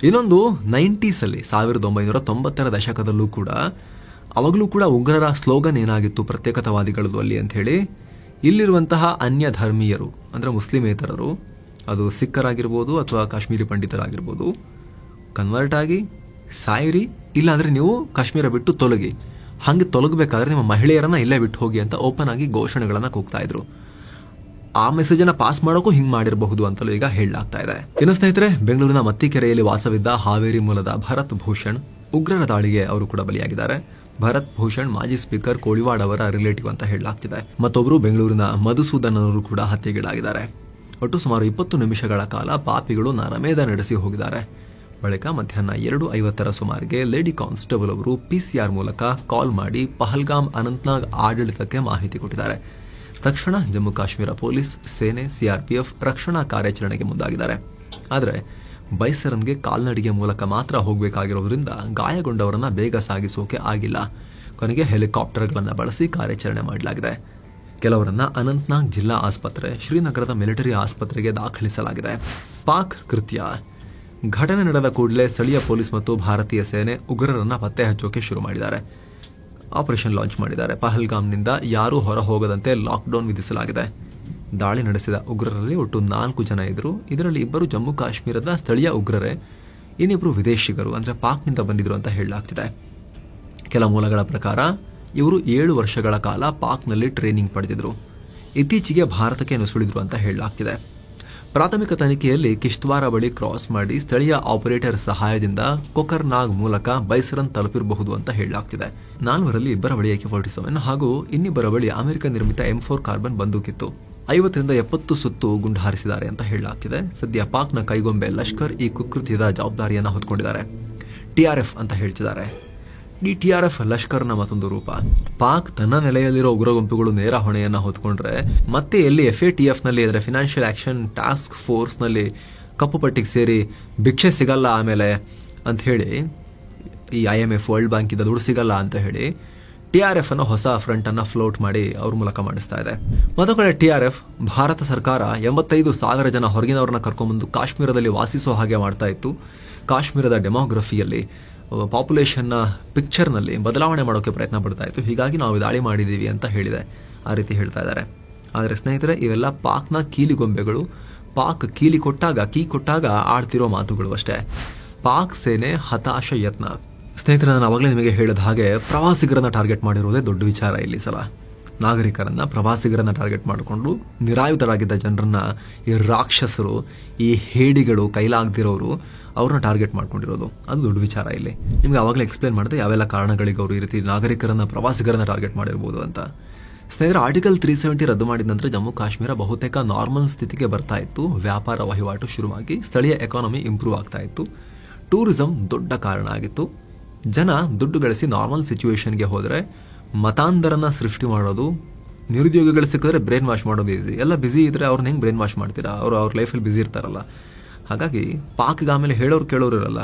Speaker 1: ಇನ್ನೊಂದು 90s ಅಲ್ಲಿ 1990ರ ದಶಕದಲ್ಲೂ ಕೂಡ, ಅವಾಗಲೂ ಕೂಡ ಉಗ್ರರ ಸ್ಲೋಗನ್ ಏನಾಗಿತ್ತು ಪ್ರತ್ಯೇಕತಾವಾದಿಗಳದ್ದು ಅಲ್ಲಿ ಅಂತ ಹೇಳಿ, ಇಲ್ಲಿರುವಂತಹ ಅನ್ಯ ಧರ್ಮೀಯರು ಅಂದ್ರೆ ಮುಸ್ಲಿಮೇತರರು, ಅದು ಸಿಖ್ಖರಾಗಿರ್ಬೋದು ಅಥವಾ ಕಾಶ್ಮೀರಿ ಪಂಡಿತರಾಗಿರ್ಬೋದು, ಕನ್ವರ್ಟ್ ಆಗಿ ಸಾಯಿರಿ, ಇಲ್ಲಾಂದ್ರೆ ನೀವು ಕಾಶ್ಮೀರ ಬಿಟ್ಟು ತೊಲಗಿ. ಹಂಗೆ ತೊಲಗಬೇಕಾದ್ರೆ ನಿಮ್ಮ ಮಹಿಳೆಯರನ್ನ ಇಲ್ಲೇ ಬಿಟ್ಟು ಹೋಗಿ ಅಂತ ಓಪನ್ ಆಗಿ ಘೋಷಣೆಗಳನ್ನ ಕೂಗ್ತಾ ಇದ್ರು. ಆ ಮೆಸೇಜ್ ಅನ್ನ ಪಾಸ್ ಮಾಡೋಕ್ಕೂ ಹಿಂಗ್ ಮಾಡಿರಬಹುದು ಅಂತಲೂ ಈಗ ಹೇಳಲಾಗ್ತಾ ಇದೆ. ಇನ್ನು ಸ್ನೇಹಿತರೆ, ಬೆಂಗಳೂರಿನ ಮತ್ತಿಕೆರೆಯಲ್ಲಿ ವಾಸವಿದ್ದ ಹಾವೇರಿ ಮೂಲದ ಭರತ್ ಭೂಷಣ್ ಉಗ್ರರ ದಾಳಿಗೆ ಅವರು ಕೂಡ ಬಲಿಯಾಗಿದ್ದಾರೆ. ಭರತ್ ಭೂಷಣ್ ಮಾಜಿ ಸ್ಪೀಕರ್ ಕೋಳಿವಾಡ್ ಅವರ ರಿಲೇಟಿವ್ ಅಂತ ಹೇಳಲಾಗ್ತಿದೆ. ಮತ್ತೊಬ್ಬರು ಬೆಂಗಳೂರಿನ ಮಧುಸೂದನ್ ಅವರು ಕೂಡ ಹತ್ಯೆಗೀಡಾಗಿದ್ದಾರೆ. ಒಟ್ಟು ಸುಮಾರು 20 ನಿಮಿಷಗಳ ಕಾಲ ಪಾಪಿಗಳು ನರಮೇಧ ನಡೆಸಿ ಹೋಗಿದ್ದಾರೆ. ಬಳಿಕ ಮಧ್ಯಾಹ್ನ 2:50 ಸುಮಾರಿಗೆ ಲೇಡಿ ಕಾನ್ಸ್ಟೇಬಲ್ ಅವರು ಪಿಸಿಆರ್ ಮೂಲಕ ಕಾಲ್ ಮಾಡಿ ಪಹಲ್ಗಾಮ್ ಅನಂತ್ನಾಗ್ ಆಡಳಿತಕ್ಕೆ ಮಾಹಿತಿ ಕೊಟ್ಟಿದ್ದಾರೆ. ತಕ್ಷಣ ಜಮ್ಮು ಕಾಶ್ಮೀರ ಪೊಲೀಸ್, ಸೇನೆ, ಸಿಆರ್ಪಿಎಫ್ ರಕ್ಷಣಾ ಕಾರ್ಯಾಚರಣೆಗೆ ಮುಂದಾಗಿದ್ದಾರೆ. ಆದರೆ ಬೈಸರನ್ಗೆ ಕಾಲ್ನಡಿಗೆ ಮೂಲಕ ಮಾತ್ರ ಹೋಗಬೇಕಾಗಿರೋದ್ರಿಂದ ಗಾಯಗೊಂಡವರನ್ನ ಬೇಗ ಸಾಗಿಸೋಕೆ ಆಗಿಲ್ಲ. ಕೊನೆಗೆ ಹೆಲಿಕಾಪ್ಟರ್ಗಳನ್ನು ಬಳಸಿ ಕಾರ್ಯಾಚರಣೆ ಮಾಡಲಾಗಿದೆ. ಕೆಲವರನ್ನ ಅನಂತ್ನಾಗ್ ಜಿಲ್ಲಾ ಆಸ್ಪತ್ರೆ, ಶ್ರೀನಗರದ ಮಿಲಿಟರಿ ಆಸ್ಪತ್ರೆಗೆ ದಾಖಲಿಸಲಾಗಿದೆ. ಪಾಕ್ ಕೃತ್ಯ ಘಟನೆ ನಡೆದ ಕೂಡಲೇ ಸ್ಥಳೀಯ ಪೊಲೀಸ್ ಮತ್ತು ಭಾರತೀಯ ಸೇನೆ ಉಗ್ರರನ್ನ ಪತ್ತೆ ಹಚ್ಚೋಕೆ ಶುರು ಮಾಡಿದ್ದಾರೆ. ಆಪರೇಷನ್ ಲಾಂಚ್ ಮಾಡಿದ್ದಾರೆ. ಪಹಲ್ಗಾಮ್ನಿಂದ ಯಾರೂ ಹೊರ ಹೋಗದಂತೆ ಲಾಕ್ಡೌನ್ ವಿಧಿಸಲಾಗಿದೆ. ದಾಳಿ ನಡೆಸಿದ ಉಗ್ರರಲ್ಲಿ ಒಟ್ಟು 4 ಜನ ಇದ್ರು. ಇದರಲ್ಲಿ 2 ಜಮ್ಮು ಕಾಶ್ಮೀರದ ಸ್ಥಳೀಯ ಉಗ್ರರೇ, ಇನ್ನಿಬ್ಬರು ವಿದೇಶಿಗರು ಅಂದ್ರೆ ಪಾಕ್ನಿಂದ ಬಂದಿದ್ರು ಅಂತ ಹೇಳಲಾಗ್ತಿದೆ. ಕೆಲ ಮೂಲಗಳ ಪ್ರಕಾರ ಇವರು 7 ವರ್ಷಗಳ ಕಾಲ ಪಾಕ್ನಲ್ಲಿ ಟ್ರೈನಿಂಗ್ ಪಡೆದಿದ್ರು. ಇತ್ತೀಚೆಗೆ ಭಾರತಕ್ಕೆ ನುಸುಳಿದ್ರು ಅಂತ ಹೇಳಲಾಗ್ತಿದೆ. ಪ್ರಾಥಮಿಕ ತನಿಖೆಯಲ್ಲಿ ಕಿಶ್ತ್ವಾರ ಬಳಿ ಕ್ರಾಸ್ ಮಾಡಿ ಸ್ಥಳೀಯ ಆಪರೇಟರ್ ಸಹಾಯದಿಂದ ಕೊಕರ್ನಾಗ್ ಮೂಲಕ ಬೈಸರನ್ ತಲುಪಿರಬಹುದು ಅಂತ ಹೇಳಲಾಗ್ತಿದೆ. 4ರಲ್ಲಿ 2 ಬಳಿ AK-47 ಹಾಗೂ ಇನ್ನಿಬ್ಬರ ಬಳಿ ಅಮೆರಿಕ ನಿರ್ಮಿತ M4 ಕಾರ್ಬನ್ ಬಂದೂಕಿತ್ತು. 50ರಿಂದ 70 ಸುತ್ತು ಗುಂಡು ಹಾರಿಸಿದ್ದಾರೆ ಅಂತ ಹೇಳಲಾಗ್ತಿದೆ. ಸದ್ಯ ಪಾಕ್ನ ಕೈಗೊಂಬೆ ಲಷ್ಕರ್ ಈ ಕುಕೃತ್ಯದ ಜವಾಬ್ದಾರಿಯನ್ನು ಹೊತ್ಕೊಂಡಿದ್ದಾರೆ. TRF ಅಂತ ಹೇಳ್ತಿದ್ದಾರೆ. ಈ TRF ಲಷ್ಕರ್ನ ಮತ್ತೊಂದು ರೂಪ. ಪಾಕ್ ತನ್ನ ನೆಲೆಯಲ್ಲಿರೋ ಉಗ್ರ ಗುಂಪುಗಳು ನೇರ ಹೊಣೆಯನ್ನ ಹೊತ್ಕೊಂಡ್ರೆ ಮತ್ತೆ ಎಲ್ಲಿ FATF ನಲ್ಲಿ ಅದರ ಫಿನಾನ್ಷಿಯಲ್ ಆಕ್ಷನ್ ಟಾಸ್ಕ್ ಫೋರ್ಸ್ ನಲ್ಲಿ ಕಪ್ಪು ಪಟ್ಟಿಗೆ ಸೇರಿ ಭಿಕ್ಷೆ ಸಿಗಲ್ಲ ಆಮೇಲೆ ಅಂತ ಹೇಳಿ, ಈ IMF ವರ್ಲ್ಡ್ ಬ್ಯಾಂಕ್ ಇಂದ ದುಡ್ಡು ಸಿಗಲ್ಲ ಅಂತ ಹೇಳಿ TRF ಅನ್ನ ಹೊಸ ಫ್ರಂಟ್ ಅನ್ನ ಫ್ಲೋಟ್ ಮಾಡಿ ಅವ್ರ ಮೂಲಕ ಮಾಡಿಸ್ತಾ ಇದೆ. ಮತ್ತೊಂದು ಕಡೆ TRF ಭಾರತ ಸರ್ಕಾರ 85,000 ಜನ ಹೊರಗಿನವರನ್ನ ಕರ್ಕೊಂಡ್ಬಂದು ಕಾಶ್ಮೀರದಲ್ಲಿ ವಾಸಿಸೋ ಹಾಗೆ ಮಾಡ್ತಾ ಇತ್ತು. ಕಾಶ್ಮೀರದ ಡೆಮೋಗ್ರಫಿಯಲ್ಲಿ ಪಾಪ್ಯುಲೇಷನ್ನ ಪಿಕ್ಚರ್ನಲ್ಲಿ ಬದಲಾವಣೆ ಮಾಡೋಕೆ ಪ್ರಯತ್ನ ಪಡ್ತಾ ಇತ್ತು. ಹೀಗಾಗಿ ನಾವು ದಾಳಿ ಮಾಡಿದ್ದೀವಿ ಅಂತ ಹೇಳಿದೆ. ಆ ರೀತಿ ಹೇಳ್ತಾ ಇದ್ದಾರೆ. ಆದರೆ ಸ್ನೇಹಿತರೆ, ಇವೆಲ್ಲ ಪಾಕ್ನ ಕೀಲಿಗೊಂಬೆಗಳು. ಪಾಕ್ ಕೀ ಕೊಟ್ಟಾಗ ಆಡ್ತಿರೋ ಮಾತುಗಳು ಅಷ್ಟೇ. ಪಾಕ್ ಸೇನೆ ಹತಾಶ ಯತ್ನ. ಸ್ನೇಹಿತರೆ, ನಾನು ಅವಾಗಲೇ ನಿಮಗೆ ಹೇಳಿದ ಹಾಗೆ ಪ್ರವಾಸಿಗರನ್ನ ಟಾರ್ಗೆಟ್ ಮಾಡಿರುವುದೇ ದೊಡ್ಡ ವಿಚಾರ ಇಲ್ಲಿ ಸಲ. ನಾಗರಿಕರನ್ನ, ಪ್ರವಾಸಿಗರನ್ನ ಟಾರ್ಗೆಟ್ ಮಾಡಿಕೊಂಡು ನಿರಾಯುಧರಾಗಿದ್ದ ಜನರನ್ನ ಈ ರಾಕ್ಷಸರು, ಈ ಹೇಡಿಗಳು, ಕೈಲಾಗದಿರೋರು ಅವ್ರನ್ನ ಟಾರ್ಗೆಟ್ ಮಾಡ್ಕೊಂಡಿರೋದು ಅದು ದೊಡ್ಡ ವಿಚಾರ ಇಲ್ಲಿ. ನಿಮ್ಗೆ ಅವಾಗಲೇ ಎಕ್ಸ್ಪ್ಲೇನ್ ಮಾಡಿದೆ ಯಾವೆಲ್ಲ ಕಾರಣಗಳಿಗೆ ಅವರು ಈ ರೀತಿ ನಾಗರಿಕರನ್ನ, ಪ್ರವಾಸಿಗರನ್ನ ಟಾರ್ಗೆಟ್ ಮಾಡಿರ್ಬೋದು ಅಂತ. ಸ್ನೇಹಿತರೆ, ಆರ್ಟಿಕಲ್ 370 ರದ್ದು ಮಾಡಿದ ನಂತರ ಜಮ್ಮು ಕಾಶ್ಮೀರ ಬಹುತೇಕ ನಾರ್ಮಲ್ ಸ್ಥಿತಿಗೆ ಬರ್ತಾ ಇತ್ತು. ವ್ಯಾಪಾರ ವಹಿವಾಟು ಶುರುವಾಗಿ ಸ್ಥಳೀಯ ಎಕಾನಮಿ ಇಂಪ್ರೂವ್ ಆಗ್ತಾ ಇತ್ತು. ಟೂರಿಸಂ ದೊಡ್ಡ ಕಾರಣ ಆಗಿತ್ತು. ಜನ ದುಡ್ಡು ಗಳಿಸಿ ನಾರ್ಮಲ್ ಸಿಚುವೇಶನ್ಗೆ ಹೋದರೆ ಮತಾಂಧರನ್ನ ಸೃಷ್ಟಿ ಮಾಡೋದು, ನಿರುದ್ಯೋಗಿಗಳು ಸಿಕ್ಕಿದ್ರೆ ಬ್ರೈನ್ ವಾಶ್ ಮಾಡೋದು ಈಸಿ. ಎಲ್ಲ ಬಿಸಿ ಇದ್ರೆ ಅವ್ರನ್ನ ಹೆಂಗೆ ಬ್ರೈನ್ ವಾಶ್ ಮಾಡ್ತೀರಾ? ಅವ್ರ ಲೈಫಲ್ಲಿ ಬಿಸಿ ಇರ್ತಾರಲ್ಲ. ಹಾಗಾಗಿ ಪಾಕ್ಗೆ ಆಮೇಲೆ ಹೇಳೋರು ಕೇಳೋರು ಇರಲ್ಲ.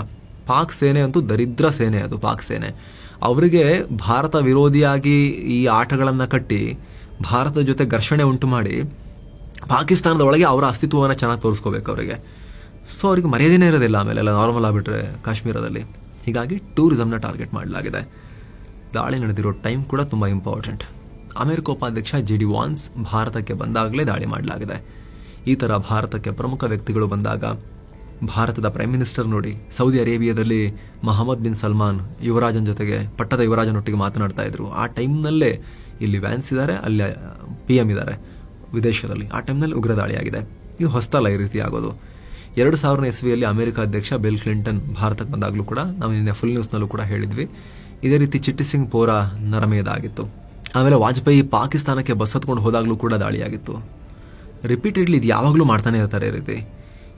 Speaker 1: ಪಾಕ್ ಸೇನೆ ಅಂತೂ ದರಿದ್ರ ಸೇನೆ. ಅದು ಪಾಕ್ ಸೇನೆ ಅವರಿಗೆ ಭಾರತ ವಿರೋಧಿಯಾಗಿ ಈ ಆಟಗಳನ್ನು ಕಟ್ಟಿ ಭಾರತದ ಜೊತೆ ಘರ್ಷಣೆ ಉಂಟು ಮಾಡಿ ಪಾಕಿಸ್ತಾನದ ಒಳಗೆ ಅವರ ಅಸ್ತಿತ್ವವನ್ನು ಚೆನ್ನಾಗಿ ತೋರಿಸ್ಕೋಬೇಕು ಅವರಿಗೆ. ಸೊ ಅವ್ರಿಗೆ ಮರ್ಯಾದೆನೇ ಇರೋದಿಲ್ಲ ಆಮೇಲೆ ಎಲ್ಲ ನಾರ್ಮಲ್ ಆಗಿಬಿಟ್ರೆ ಕಾಶ್ಮೀರದಲ್ಲಿ. ಹೀಗಾಗಿ ಟೂರಿಸಂನ ಟಾರ್ಗೆಟ್ ಮಾಡಲಾಗಿದೆ. ದಾಳಿ ನಡೆದಿರೋ ಟೈಮ್ ಕೂಡ ತುಂಬ ಇಂಪಾರ್ಟೆಂಟ್. ಅಮೆರಿಕೋಪಾಧ್ಯಕ್ಷ JD ವಾನ್ಸ್ ಭಾರತಕ್ಕೆ ಬಂದಾಗಲೇ ದಾಳಿ ಮಾಡಲಾಗಿದೆ. ಈ ಥರ ಭಾರತಕ್ಕೆ ಪ್ರಮುಖ ವ್ಯಕ್ತಿಗಳು ಬಂದಾಗ ಭಾರತದ ಪ್ರೈಮ್ ಮಿನಿಸ್ಟರ್ ನೋಡಿ, ಸೌದಿ ಅರೇಬಿಯಾದಲ್ಲಿ ಮೊಹಮ್ಮದ್ ಬಿನ್ ಸಲ್ಮಾನ್ ಯುವರಾಜನ್ ಜೊತೆಗೆ, ಪಟ್ಟದ ಯುವರಾಜನೊಟ್ಟಿಗೆ ಮಾತನಾಡ್ತಾ ಇದ್ರು. ಆ ಟೈಮ್ನಲ್ಲೇ ಇಲ್ಲಿ ವ್ಯಾನ್ಸ್ ಇದ್ದಾರೆ, ಅಲ್ಲಿ PM ಇದ್ದಾರೆ ವಿದೇಶದಲ್ಲಿ. ಆ ಟೈಮ್ನಲ್ಲಿ ಉಗ್ರ ದಾಳಿಯಾಗಿದೆ. ಇದು ಹೊಸತಲ್ಲ ಈ ರೀತಿ ಆಗೋದು. 2000 ಇಸ್ವಿಯಲ್ಲಿ ಅಮೆರಿಕ ಅಧ್ಯಕ್ಷ ಬಿಲ್ ಕ್ಲಿಂಟನ್ ಭಾರತಕ್ಕೆ ಬಂದಾಗಲೂ ಕೂಡ ನಾವು ನಿನ್ನೆ ಫುಲ್ ನ್ಯೂಸ್ನಲ್ಲೂ ಕೂಡ ಹೇಳಿದ್ವಿ, ಇದೇ ರೀತಿ ಚಿಟ್ಟಿ ಸಿಂಗ್ ಪೋರಾ ನರಮೇದಾಗಿತ್ತು. ಆಮೇಲೆ ವಾಜಪೇಯಿ ಪಾಕಿಸ್ತಾನಕ್ಕೆ ಬಸ್ ಹತ್ಕೊಂಡು ಹೋದಾಗಲೂ ಕೂಡ ದಾಳಿಯಾಗಿತ್ತು. ರಿಪೀಟೆಡ್ಲಿ ಇದು ಯಾವಾಗಲೂ ಮಾಡ್ತಾನೆ ಇರ್ತಾರೆ ಈ ರೀತಿ.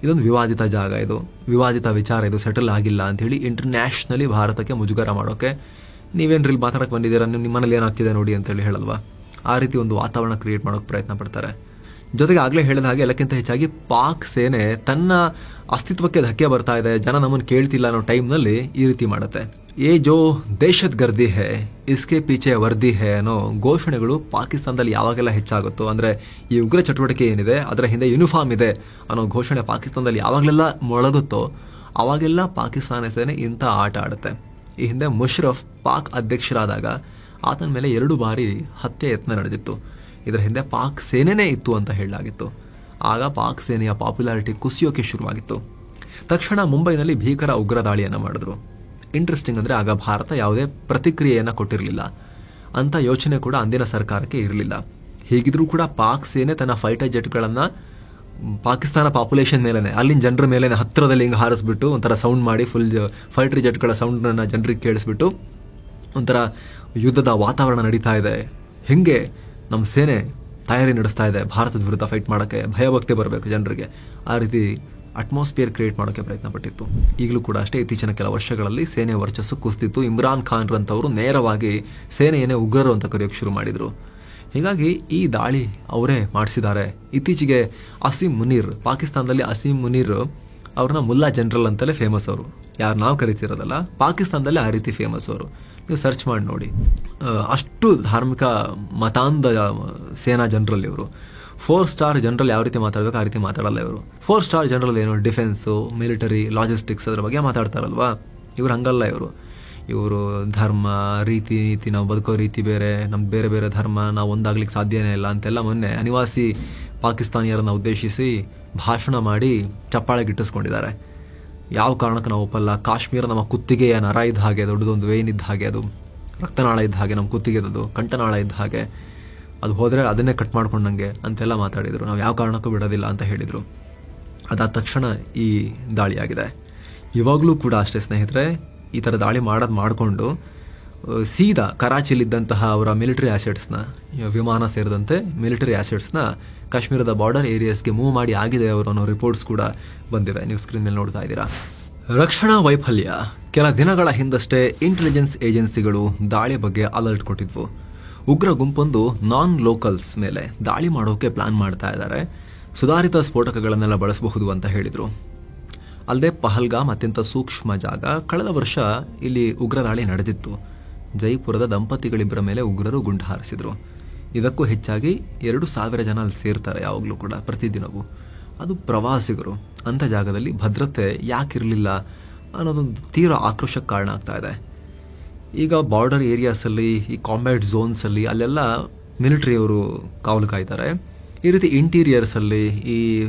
Speaker 1: ಇದೊಂದು ವಿವಾದಿತ ಜಾಗ, ಇದು ವಿವಾದಿತ ವಿಚಾರ, ಇದು ಸೆಟಲ್ ಆಗಿಲ್ಲ ಅಂತ ಹೇಳಿ ಇಂಟರ್ನ್ಯಾಷನಲಿ ಭಾರತಕ್ಕೆ ಮುಜುಗರ ಮಾಡೋಕೆ ನೀವೇನ್ರಿ ಮಾತಾಡಕ್ಕೆ ಬಂದಿದ್ದೀರಾ, ನಿಮ್ಮನೇಲಿ ಏನಾಗ್ತಿದೆ ನೋಡಿ ಅಂತೇಳಿ ಹೇಳಲ್ವಾ. ಆ ರೀತಿ ಒಂದು ವಾತಾವರಣ ಕ್ರಿಯೇಟ್ ಮಾಡೋಕೆ ಪ್ರಯತ್ನ ಪಡ್ತಾರೆ. ಜೊತೆಗೆ ಆಗಲೇ ಹೇಳಿದ ಹಾಗೆ ಎಲ್ಲಕ್ಕಿಂತ ಹೆಚ್ಚಾಗಿ ಪಾಕ್ ಸೇನೆ ತನ್ನ ಅಸ್ತಿತ್ವಕ್ಕೆ ಧಕ್ಕೆ ಬರ್ತಾ ಇದೆ, ಜನ ನಮ್ಮನ್ನು ಕೇಳ್ತಿಲ್ಲ ಅನ್ನೋ ಟೈಮ್ನಲ್ಲಿ ಈ ರೀತಿ ಮಾಡುತ್ತೆ. ಏ ಜೋ ದೇಶದ್ ಗರ್ದಿ ಹೇ ಇಸ್ಕೆ ಪೀಚೆ ವರ್ದಿ ಹೇ ಅನ್ನೋ ಘೋಷಣೆಗಳು ಪಾಕಿಸ್ತಾನದಲ್ಲಿ ಯಾವಾಗೆಲ್ಲ ಹೆಚ್ಚಾಗುತ್ತೋ, ಅಂದ್ರೆ ಈ ಉಗ್ರ ಚಟುವಟಿಕೆ ಏನಿದೆ ಅದರ ಹಿಂದೆ ಯೂನಿಫಾರ್ಮ್ ಇದೆ ಅನ್ನೋ ಘೋಷಣೆ ಪಾಕಿಸ್ತಾನದಲ್ಲಿ ಯಾವಾಗಲೆಲ್ಲ ಮೊಳಗುತ್ತೋ ಅವಾಗೆಲ್ಲ ಪಾಕಿಸ್ತಾನ ಸೇನೆ ಇಂಥ ಆಟ ಆಡುತ್ತೆ. ಈ ಹಿಂದೆ ಮುಷರಫ್ ಪಾಕ್ ಅಧ್ಯಕ್ಷರಾದಾಗ ಆತನ ಮೇಲೆ 2 ಬಾರಿ ಹತ್ಯೆ ಯತ್ನ ನಡೆದಿತ್ತು. ಇದರ ಹಿಂದೆ ಪಾಕ್ ಸೇನೆನೇ ಇತ್ತು ಅಂತ ಹೇಳಲಾಗಿತ್ತು. ಆಗ ಪಾಕ್ ಸೇನೆಯ ಪಾಪ್ಯುಲಾರಿಟಿ ಕುಸಿಯೋಕೆ ಶುರುವಾಗಿತ್ತು. ತಕ್ಷಣ ಮುಂಬೈನಲ್ಲಿ ಭೀಕರ ಉಗ್ರ ದಾಳಿಯನ್ನು ಮಾಡಿದ್ರು. ಇಂಟ್ರೆಸ್ಟಿಂಗ್ ಅಂದರೆ ಆಗ ಭಾರತ ಯಾವುದೇ ಪ್ರತಿಕ್ರಿಯೆಯನ್ನು ಕೊಟ್ಟಿರಲಿಲ್ಲ. ಅಂತ ಯೋಚನೆ ಕೂಡ ಅಂದಿನ ಸರ್ಕಾರಕ್ಕೆ ಇರಲಿಲ್ಲ. ಹೀಗಿದ್ರೂ ಕೂಡ ಪಾಕ್ ಸೇನೆ ತನ್ನ ಫೈಟರ್ ಜೆಟ್ಗಳನ್ನು ಪಾಕಿಸ್ತಾನ ಪಾಪ್ಯುಲೇಷನ್ ಮೇಲೆನೆ, ಅಲ್ಲಿನ ಜನರ ಮೇಲೆ ಹತ್ತಿರದಲ್ಲಿ ಹಿಂಗೆ ಹಾರಿಸ್ಬಿಟ್ಟು ಒಂಥರ ಸೌಂಡ್ ಮಾಡಿ, ಫುಲ್ ಫೈಟರ್ ಜೆಟ್ಗಳ ಸೌಂಡನ್ನು ಜನರಿಗೆ ಕೇಳಿಸ್ಬಿಟ್ಟು ಒಂಥರ ಯುದ್ಧದ ವಾತಾವರಣ ನಡೀತಾ ಇದೆ, ಹಿಂಗೆ ನಮ್ಮ ಸೇನೆ ತಯಾರಿ ನಡೆಸ್ತಾ ಇದೆ ಭಾರತದ ವಿರುದ್ಧ ಫೈಟ್ ಮಾಡೋಕ್ಕೆ, ಭಯಭಕ್ತಿ ಬರಬೇಕು ಜನರಿಗೆ, ಆ ರೀತಿ ಅಟ್ಮಾಸ್ಫಿಯರ್ ಕ್ರಿಯೇಟ್ ಮಾಡೋಕೆ ಪ್ರಯತ್ನ ಪಟ್ಟಿತ್ತು. ಈಗಲೂ ಕೂಡ ಅಷ್ಟೇ, ಇತ್ತೀಚಿನ ಕೆಲ ವರ್ಷಗಳಲ್ಲಿ ಸೇನೆಯ ವರ್ಚಸ್ಸು ಕುಸಿದಿತ್ತು. ಇಮ್ರಾನ್ ಖಾನ್ ರಂತವರು ನೇರವಾಗಿ ಸೇನೆಯನ್ನೇ ಉಗ್ರರು ಅಂತ ಕರೆಯೋಕೆ ಶುರು ಮಾಡಿದ್ರು. ಹೀಗಾಗಿ ಈ ದಾಳಿ ಅವರೇ ಮಾಡಿಸಿದ್ದಾರೆ. ಇತ್ತೀಚೆಗೆ ಅಸೀಂ ಮುನೀರ್, ಪಾಕಿಸ್ತಾನದಲ್ಲಿ ಅಸೀಂ ಮುನೀರ್ ಅವ್ರನ್ನ ಮುಲ್ಲಾ ಜನರಲ್ ಅಂತಲೇ ಫೇಮಸ್. ಅವರು ಯಾರು ನಾವು ಕರಿತಿರೋದಲ್ಲ, ಪಾಕಿಸ್ತಾನದಲ್ಲಿ ಆ ರೀತಿ ಫೇಮಸ್ ಅವರು. ನೀವು ಸರ್ಚ್ ಮಾಡಿ ನೋಡಿ, ಅಷ್ಟು ಧಾರ್ಮಿಕ ಮತಾಂಧ ಸೇನಾ ಜನರಲ್ ಇವರು. 4 ಸ್ಟಾರ್ ಜನರಲ್ ಯಾವ ರೀತಿ ಮಾತಾಡಬೇಕು ಆ ರೀತಿ ಮಾತಾಡಲ್ಲ ಇವರು. 4 ಸ್ಟಾರ್ ಜನರಲ್ ಏನು, ಡಿಫೆನ್ಸು, ಮಿಲಿಟರಿ, ಲಾಜಿಸ್ಟಿಕ್ಸ್ ಅದ್ರ ಬಗ್ಗೆ ಮಾತಾಡ್ತಾರಲ್ವಾ. ಇವ್ರು ಹಂಗಲ್ಲ. ಇವರು ಧರ್ಮ, ರೀತಿ ನೀತಿ, ನಾವು ಬದುಕೋ ರೀತಿ ಬೇರೆ, ನಮ್ದು ಬೇರೆ ಬೇರೆ ಧರ್ಮ, ನಾವು ಒಂದಾಗ್ಲಿಕ್ಕೆ ಸಾಧ್ಯನೇ ಇಲ್ಲ ಅಂತೆಲ್ಲ ಮೊನ್ನೆ ಅನಿವಾಸಿ ಪಾಕಿಸ್ತಾನಿಯರನ್ನು ಉದ್ದೇಶಿಸಿ ಭಾಷಣ ಮಾಡಿ ಚಪ್ಪಾಳೆ ಗಿಟ್ಟಿಸ್ಕೊಂಡಿದ್ದಾರೆ. ಯಾವ ಕಾರಣಕ್ಕೆ ನಾವು ಒಪ್ಪಲ್ಲ, ಕಾಶ್ಮೀರ ನಮ್ಮ ಕುತ್ತಿಗೆಯ ನರ ಇದ್ದ ಹಾಗೆ, ದೊಡ್ಡದೊಂದು ವೇನ್ ಇದ್ದ ಹಾಗೆ, ಅದು ರಕ್ತನಾಳ ಇದ್ದ ಹಾಗೆ, ನಮ್ಮ ಕುತ್ತಿಗೆದದು ಕಂಠನಾಳ ಇದ್ದ ಹಾಗೆ, ಅದು ಹೋದರೆ ಅದನ್ನೇ ಕಟ್ ಮಾಡ್ಕೊಂಡಂಗೆ ಅಂತೆಲ್ಲ ಮಾತಾಡಿದರು. ನಾವು ಯಾವ ಕಾರಣಕ್ಕೂ ಬಿಡೋದಿಲ್ಲ ಅಂತ ಹೇಳಿದರು. ಅದಾದ ತಕ್ಷಣ ಈ ದಾಳಿಯಾಗಿದೆ. ಇವಾಗಲೂ ಕೂಡ ಅಷ್ಟೇ ಸ್ನೇಹಿತರೆ, ಈ ಥರ ದಾಳಿ ಮಾಡಿಕೊಂಡು ಸೀದಾ ಕರಾಚಿಲಿದ್ದಂತಹ ಅವರ ಮಿಲಿಟರಿ ಆ್ಯಸೆಟ್ಸ್ನ, ವಿಮಾನ ಸೇರಿದಂತೆ ಮಿಲಿಟರಿ ಆ್ಯಸೆಟ್ಸ್ನ ಕಾಶ್ಮೀರದ ಬಾರ್ಡರ್ ಏರಿಯಾಸ್ಗೆ ಮೂವ್ ಮಾಡಿ ಆಗಿದೆ ಅವರು ಅನ್ನೋ ರಿಪೋರ್ಟ್ಸ್ ಕೂಡ ಬಂದಿವೆ. ನೀವು ಸ್ಕ್ರೀನ್ ಮೇಲೆ ನೋಡ್ತಾ ಇದ್ದೀರಾ. ರಕ್ಷಣಾ ವೈಫಲ್ಯ. ಕೆಲ ದಿನಗಳ ಹಿಂದಷ್ಟೇ ಇಂಟೆಲಿಜೆನ್ಸ್ ಏಜೆನ್ಸಿಗಳು ದಾಳಿ ಬಗ್ಗೆ ಅಲರ್ಟ್ ಕೊಟ್ಟಿದ್ವು. ಉಗ್ರ ಗುಂಪೊಂದು ನಾನ್ ಲೋಕಲ್ಸ್ ಮೇಲೆ ದಾಳಿ ಮಾಡೋಕೆ ಪ್ಲಾನ್ ಮಾಡ್ತಾ ಇದ್ದಾರೆ, ಸುಧಾರಿತ ಸ್ಫೋಟಕಗಳನ್ನೆಲ್ಲ ಬಳಸಬಹುದು ಅಂತ ಹೇಳಿದ್ರು. ಅಲ್ಲದೆ ಪಹಲ್ಗಾಮ್ ಅತ್ಯಂತ ಸೂಕ್ಷ್ಮ ಜಾಗ. ಕಳೆದ ವರ್ಷ ಇಲ್ಲಿ ಉಗ್ರ ದಾಳಿ ನಡೆದಿತ್ತು. ಜೈಪುರದ ದಂಪತಿಗಳಿಬ್ಬರ ಮೇಲೆ ಉಗ್ರರು ಗುಂಡು ಹಾರಿಸಿದ್ರು. ಇದಕ್ಕೂ ಹೆಚ್ಚಾಗಿ 2,000 ಜನ ಅಲ್ಲಿ ಸೇರ್ತಾರೆ ಯಾವಾಗಲೂ ಕೂಡ, ಪ್ರತಿದಿನವೂ. ಅದು ಪ್ರವಾಸಿಗರು. ಅಂಥ ಜಾಗದಲ್ಲಿ ಭದ್ರತೆ ಯಾಕಿರಲಿಲ್ಲ ಅನ್ನೋದೊಂದು ತೀವ್ರ ಆಕ್ರೋಶಕ್ಕೆ ಕಾರಣ ಆಗ್ತಾ ಇದೆ. ಈಗ ಬಾರ್ಡರ್ ಏರಿಯಾಸಲ್ಲಿ, ಈ ಕಾಂಬ್ಯಾಟ್ ಝೋನ್ಸಲ್ಲಿ ಅಲ್ಲೆಲ್ಲ ಮಿಲಿಟರಿಯವರು ಕಾವಲು ಕಾಯ್ತಾರೆ. ಈ ರೀತಿ ಇಂಟೀರಿಯರ್ಸಲ್ಲಿ ಈ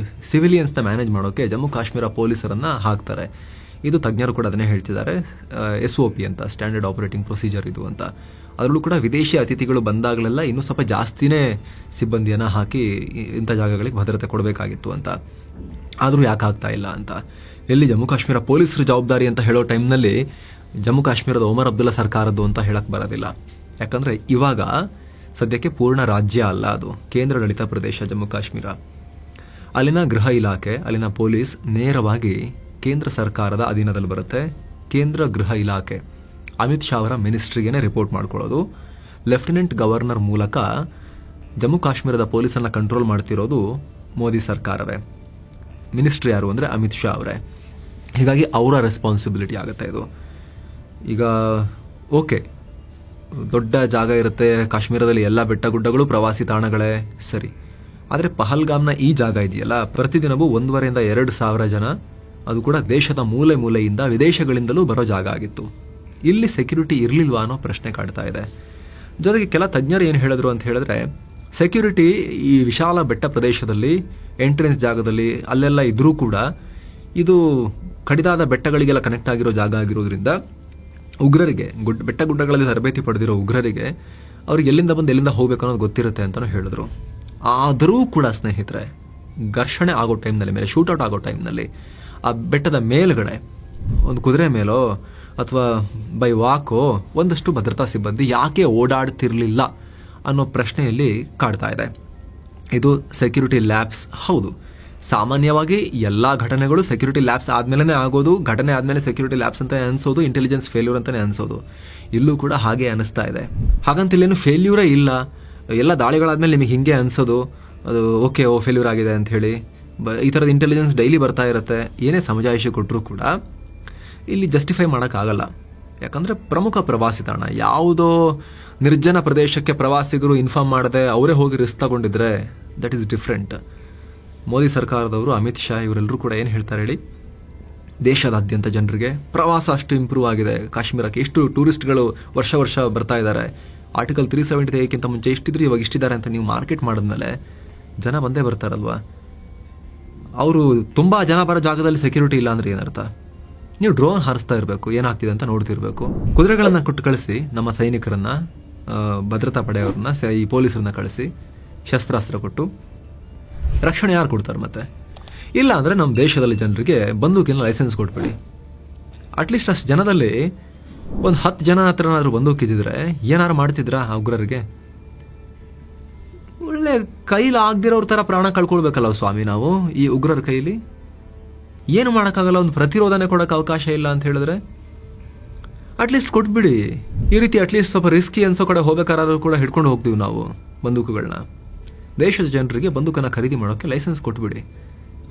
Speaker 1: ಸಿವಿಲಿಯನ್ಸ್ನ ಮ್ಯಾನೇಜ್ ಮಾಡೋಕೆ ಜಮ್ಮು ಕಾಶ್ಮೀರ ಪೊಲೀಸರನ್ನು ಹಾಕ್ತಾರೆ. ಇದು ತಜ್ಞರು ಕೂಡ ಅದನ್ನೇ ಹೇಳ್ತಿದ್ದಾರೆ. SOP ಅಂತ, ಸ್ಟ್ಯಾಂಡರ್ಡ್ ಆಪರೇಟಿಂಗ್ ಪ್ರೊಸೀಜರ್ ಇದು ಅಂತ. ಅದರಲ್ಲೂ ಕೂಡ ವಿದೇಶಿ ಅತಿಥಿಗಳು ಬಂದಾಗಲೆಲ್ಲ ಇನ್ನೂ ಸ್ವಲ್ಪ ಜಾಸ್ತಿನೇ ಸಿಬ್ಬಂದಿಯನ್ನು ಹಾಕಿ ಇಂಥ ಜಾಗಗಳಿಗೆ ಭದ್ರತೆ ಕೊಡಬೇಕಾಗಿತ್ತು ಅಂತ. ಆದರೂ ಯಾಕೆ ಆಗ್ತಾ ಇಲ್ಲ ಅಂತ. ಎಲ್ಲಿ ಜಮ್ಮು ಕಾಶ್ಮೀರ ಪೊಲೀಸರ ಜವಾಬ್ದಾರಿ ಅಂತ ಹೇಳೋ ಟೈಮ್ನಲ್ಲಿ ಜಮ್ಮು ಕಾಶ್ಮೀರದ ಒಮರ್ ಅಬ್ದುಲ್ಲಾ ಸರ್ಕಾರದ್ದು ಅಂತ ಹೇಳಕ್ ಬರೋದಿಲ್ಲ. ಯಾಕಂದ್ರೆ ಇವಾಗ ಸದ್ಯಕ್ಕೆ ಪೂರ್ಣ ರಾಜ್ಯ ಅಲ್ಲ, ಅದು ಕೇಂದ್ರಾಡಳಿತ ಪ್ರದೇಶ ಜಮ್ಮು ಕಾಶ್ಮೀರ. ಅಲ್ಲಿನ ಗೃಹ ಇಲಾಖೆ, ಅಲ್ಲಿನ ಪೊಲೀಸ್ ನೇರವಾಗಿ ಕೇಂದ್ರ ಸರ್ಕಾರದ ಅಧೀನದಲ್ಲಿ ಬರುತ್ತೆ. ಕೇಂದ್ರ ಗೃಹ ಇಲಾಖೆ ಅಮಿತ್ ಶಾ ಅವರ ಮಿನಿಸ್ಟ್ರಿಗೇನೆ ರಿಪೋರ್ಟ್ ಮಾಡ್ಕೊಳ್ಳೋದು. ಲೆಫ್ಟಿನೆಂಟ್ ಗವರ್ನರ್ ಮೂಲಕ ಜಮ್ಮು ಕಾಶ್ಮೀರದ ಪೊಲೀಸನ್ನ ಕಂಟ್ರೋಲ್ ಮಾಡ್ತಿರೋದು ಮೋದಿ ಸರ್ಕಾರವೇ. ಮಿನಿಸ್ಟ್ರಿ ಯಾರು ಅಂದರೆ ಅಮಿತ್ ಶಾ ಅವರೇ. ಹೀಗಾಗಿ ಅವರ ರೆಸ್ಪಾನ್ಸಿಬಿಲಿಟಿ ಆಗುತ್ತೆ ಇದು. ಈಗ ಓಕೆ, ದೊಡ್ಡ ಜಾಗ ಇರುತ್ತೆ ಕಾಶ್ಮೀರದಲ್ಲಿ, ಎಲ್ಲ ಬೆಟ್ಟ ಗುಡ್ಡಗಳು ಪ್ರವಾಸಿ ತಾಣಗಳೇ ಸರಿ. ಆದರೆ ಪಹಲ್ಗಾಮ್ನ ಈ ಜಾಗ ಇದೆಯಲ್ಲ, ಪ್ರತಿದಿನವೂ 1,500 to 2,000 ಜನ, ಅದು ಕೂಡ ದೇಶದ ಮೂಲೆ ಮೂಲೆಯಿಂದ, ವಿದೇಶಗಳಿಂದಲೂ ಬರೋ ಜಾಗ ಆಗಿತ್ತು. ಇಲ್ಲಿ ಸೆಕ್ಯೂರಿಟಿ ಇರಲಿಲ್ವಾ ಅನ್ನೋ ಪ್ರಶ್ನೆ ಕಾಡ್ತಾ ಇದೆ. ಜೊತೆಗೆ ಕೆಲ ತಜ್ಞರು ಏನು ಹೇಳಿದ್ರು ಅಂತ ಹೇಳಿದ್ರೆ, ಸೆಕ್ಯೂರಿಟಿ ಈ ವಿಶಾಲ ಬೆಟ್ಟ ಪ್ರದೇಶದಲ್ಲಿ, ಎಂಟ್ರೆನ್ಸ್ ಜಾಗದಲ್ಲಿ ಅಲ್ಲೆಲ್ಲ ಇದ್ರೂ ಕೂಡ ಇದು ಕಡಿದಾದ ಬೆಟ್ಟಗಳಿಗೆಲ್ಲ ಕನೆಕ್ಟ್ ಆಗಿರೋ ಜಾಗ ಆಗಿರೋದ್ರಿಂದ ಉಗ್ರರಿಗೆ, ಬೆಟ್ಟ ಗುಡ್ಡಗಳಲ್ಲಿ ತರಬೇತಿ ಪಡೆದಿರೋ ಉಗ್ರರಿಗೆ ಅವ್ರಿಗೆ ಎಲ್ಲಿಂದ ಬಂದು ಎಲ್ಲಿಂದ ಹೋಗ್ಬೇಕು ಅನ್ನೋದು ಗೊತ್ತಿರುತ್ತೆ ಅಂತಲೂ ಹೇಳಿದ್ರು. ಆದರೂ ಕೂಡ ಸ್ನೇಹಿತರೆ, ಘರ್ಷಣೆ ಆಗೋ ಟೈಮ್ನಲ್ಲಿ, ಮೇಲೆ ಶೂಟೌಟ್ ಆಗೋ ಟೈಮ್ನಲ್ಲಿ ಆ ಬೆಟ್ಟದ ಮೇಲ್ಗಡೆ ಒಂದು ಕುದುರೆ ಮೇಲೋ ಅಥವಾ ಬೈ ವಾಕೋ ಒಂದಷ್ಟು ಭದ್ರತಾ ಸಿಬ್ಬಂದಿ ಯಾಕೆ ಓಡಾಡ್ತಿರ್ಲಿಲ್ಲ ಅನ್ನೋ ಪ್ರಶ್ನೆಯಲ್ಲಿ ಕಾಡ್ತಾ ಇದೆ. ಇದು ಸೆಕ್ಯೂರಿಟಿ ಲ್ಯಾಬ್ಸ್. ಹೌದು, ಸಾಮಾನ್ಯವಾಗಿ ಎಲ್ಲ ಘಟನೆಗಳು ಸೆಕ್ಯೂರಿಟಿ ಲ್ಯಾಬ್ಸ್ ಆದ್ಮೇಲೆ ಆಗೋದು. ಘಟನೆ ಆದ್ಮೇಲೆ ಸೆಕ್ಯೂರಿಟಿ ಲ್ಯಾಬ್ಸ್ ಅಂತ ಅನ್ಸೋದು, ಇಂಟೆಲಿಜೆನ್ಸ್ ಫೇಲ್ಯೂರ್ ಅಂತಾನೆ ಅನ್ಸೋದು. ಇಲ್ಲೂ ಕೂಡ ಹಾಗೆ ಅನಿಸ್ತಾ ಇದೆ. ಹಾಗಂತ ಇಲ್ಲೇನು ಫೇಲ್ಯೂರೇ ಇಲ್ಲ, ಎಲ್ಲ ದಾಳಿಗಳಾದ್ಮೇಲೆ ನಿಮಗೆ ಹಿಂಗೆ ಅನ್ಸೋದು, ಅದು ಓಕೆ ಫೇಲ್ಯೂರ್ ಆಗಿದೆ ಅಂತ ಹೇಳಿ. ಈ ಥರದ ಇಂಟೆಲಿಜೆನ್ಸ್ ಡೈಲಿ ಬರ್ತಾ ಇರುತ್ತೆ. ಏನೇ ಸಮಜಾಯಿಷಿ ಕೊಟ್ಟರೂ ಕೂಡ ಇಲ್ಲಿ ಜಸ್ಟಿಫೈ ಮಾಡೋಕ್ಕಾಗಲ್ಲ. ಯಾಕಂದರೆ ಪ್ರಮುಖ ಪ್ರವಾಸಿ ತಾಣ, ಯಾವುದೋ ನಿರ್ಜನ ಪ್ರದೇಶಕ್ಕೆ ಪ್ರವಾಸಿಗರು ಇನ್ಫಾರ್ಮ್ ಮಾಡದೆ ಅವರೇ ಹೋಗಿ ರಿಸ್ಕ್ ತಗೊಂಡಿದ್ರೆ ದಟ್ ಈಸ್ ಡಿಫ್ರೆಂಟ್. ಮೋದಿ ಸರ್ಕಾರದವರು, ಅಮಿತ್ ಶಾ ಇವರೆಲ್ಲರೂ ಕೂಡ ಏನು ಹೇಳ್ತಾರೆ ಹೇಳಿ, ದೇಶದಾದ್ಯಂತ ಜನರಿಗೆ ಪ್ರವಾಸ ಅಷ್ಟು ಇಂಪ್ರೂವ್ ಆಗಿದೆ ಕಾಶ್ಮೀರಕ್ಕೆ, ಎಷ್ಟು ಟೂರಿಸ್ಟ್ಗಳು ವರ್ಷ ಬರ್ತಾ ಇದ್ದಾರೆ. ಆರ್ಟಿಕಲ್ 370 ಮುಂಚೆ ಇಷ್ಟಿದ್ರು, ಇವಾಗ ಇಷ್ಟಿದ್ದಾರೆ ಅಂತ ನೀವು ಮಾರ್ಕೆಟ್ ಮಾಡಿದ್ಮೇಲೆ ಜನ ಬಂದೇ ಬರ್ತಾರಲ್ವಾ. ಅವರು ತುಂಬ ಜನ ಬರೋ ಜಾಗದಲ್ಲಿ ಸೆಕ್ಯೂರಿಟಿ ಇಲ್ಲ ಅಂದ್ರೆ ಏನರ್ಥ? ನೀವು ಡ್ರೋನ್ ಹಾರಿಸ್ತಾ ಇರಬೇಕು, ಏನಾಗ್ತಿದೆ ಅಂತ ನೋಡ್ತಿರ್ಬೇಕು. ಕುದುರೆಗಳನ್ನ ಕೊಟ್ಟು ಕಳಿಸಿ, ನಮ್ಮ ಸೈನಿಕರನ್ನ, ಭದ್ರತಾ ಪಡೆಯವರನ್ನ, ಈ ಪೊಲೀಸರನ್ನ ಕಳಿಸಿ ಶಸ್ತ್ರಾಸ್ತ್ರ ಕೊಟ್ಟು ರಕ್ಷಣೆ ಯಾರು ಕೊಡ್ತಾರೆ ಮತ್ತೆ? ಇಲ್ಲ ಅಂದ್ರೆ ನಮ್ಮ ದೇಶದಲ್ಲಿ ಜನರಿಗೆ ಬಂದೂಕಿನ ಲೈಸೆನ್ಸ್ ಕೊಟ್ಬಿಡಿ. ಅಟ್ಲೀಸ್ಟ್ ಅಷ್ಟು ಜನದಲ್ಲಿ ಒಂದು 10 ಜನ ಹತ್ರ ಏನಾದ್ರು ಬಂದೂಕಿದ್ರೆ ಏನಾರು ಮಾಡ್ತಿದ್ರ ಆ ಉಗ್ರರಿಗೆ? ಒಳ್ಳೆ ಕೈಲಿ ಆಗ್ದಿರೋರ್ ತರ ಪ್ರಾಣ ಕಳ್ಕೊಳ್ಬೇಕಲ್ಲ ಸ್ವಾಮಿ ನಾವು ಈ ಉಗ್ರರ ಕೈಲಿ. ಏನು ಮಾಡೋಕ್ಕಾಗಲ್ಲ, ಒಂದು ಪ್ರತಿರೋಧನೆ ಕೊಡೋಕೆ ಅವಕಾಶ ಇಲ್ಲ ಅಂತ ಹೇಳಿದ್ರೆ ಅಟ್ಲೀಸ್ಟ್ ಕೊಟ್ಬಿಡಿ. ಈ ರೀತಿ ಅಟ್ಲೀಸ್ಟ್ ಸ್ವಲ್ಪ ರಿಸ್ಕಿ ಅನ್ಸೋ ಕಡೆ ಹೋಗ್ಬೇಕಾದ್ರೂ ಕೂಡ ಹಿಡ್ಕೊಂಡು ಹೋಗ್ತೀವಿ ನಾವು ಬಂದೂಕುಗಳನ್ನ. ದೇಶದ ಜನರಿಗೆ ಬಂದೂಕನ್ನ ಖರೀದಿ ಮಾಡೋಕ್ಕೆ ಲೈಸೆನ್ಸ್ ಕೊಟ್ಬಿಡಿ,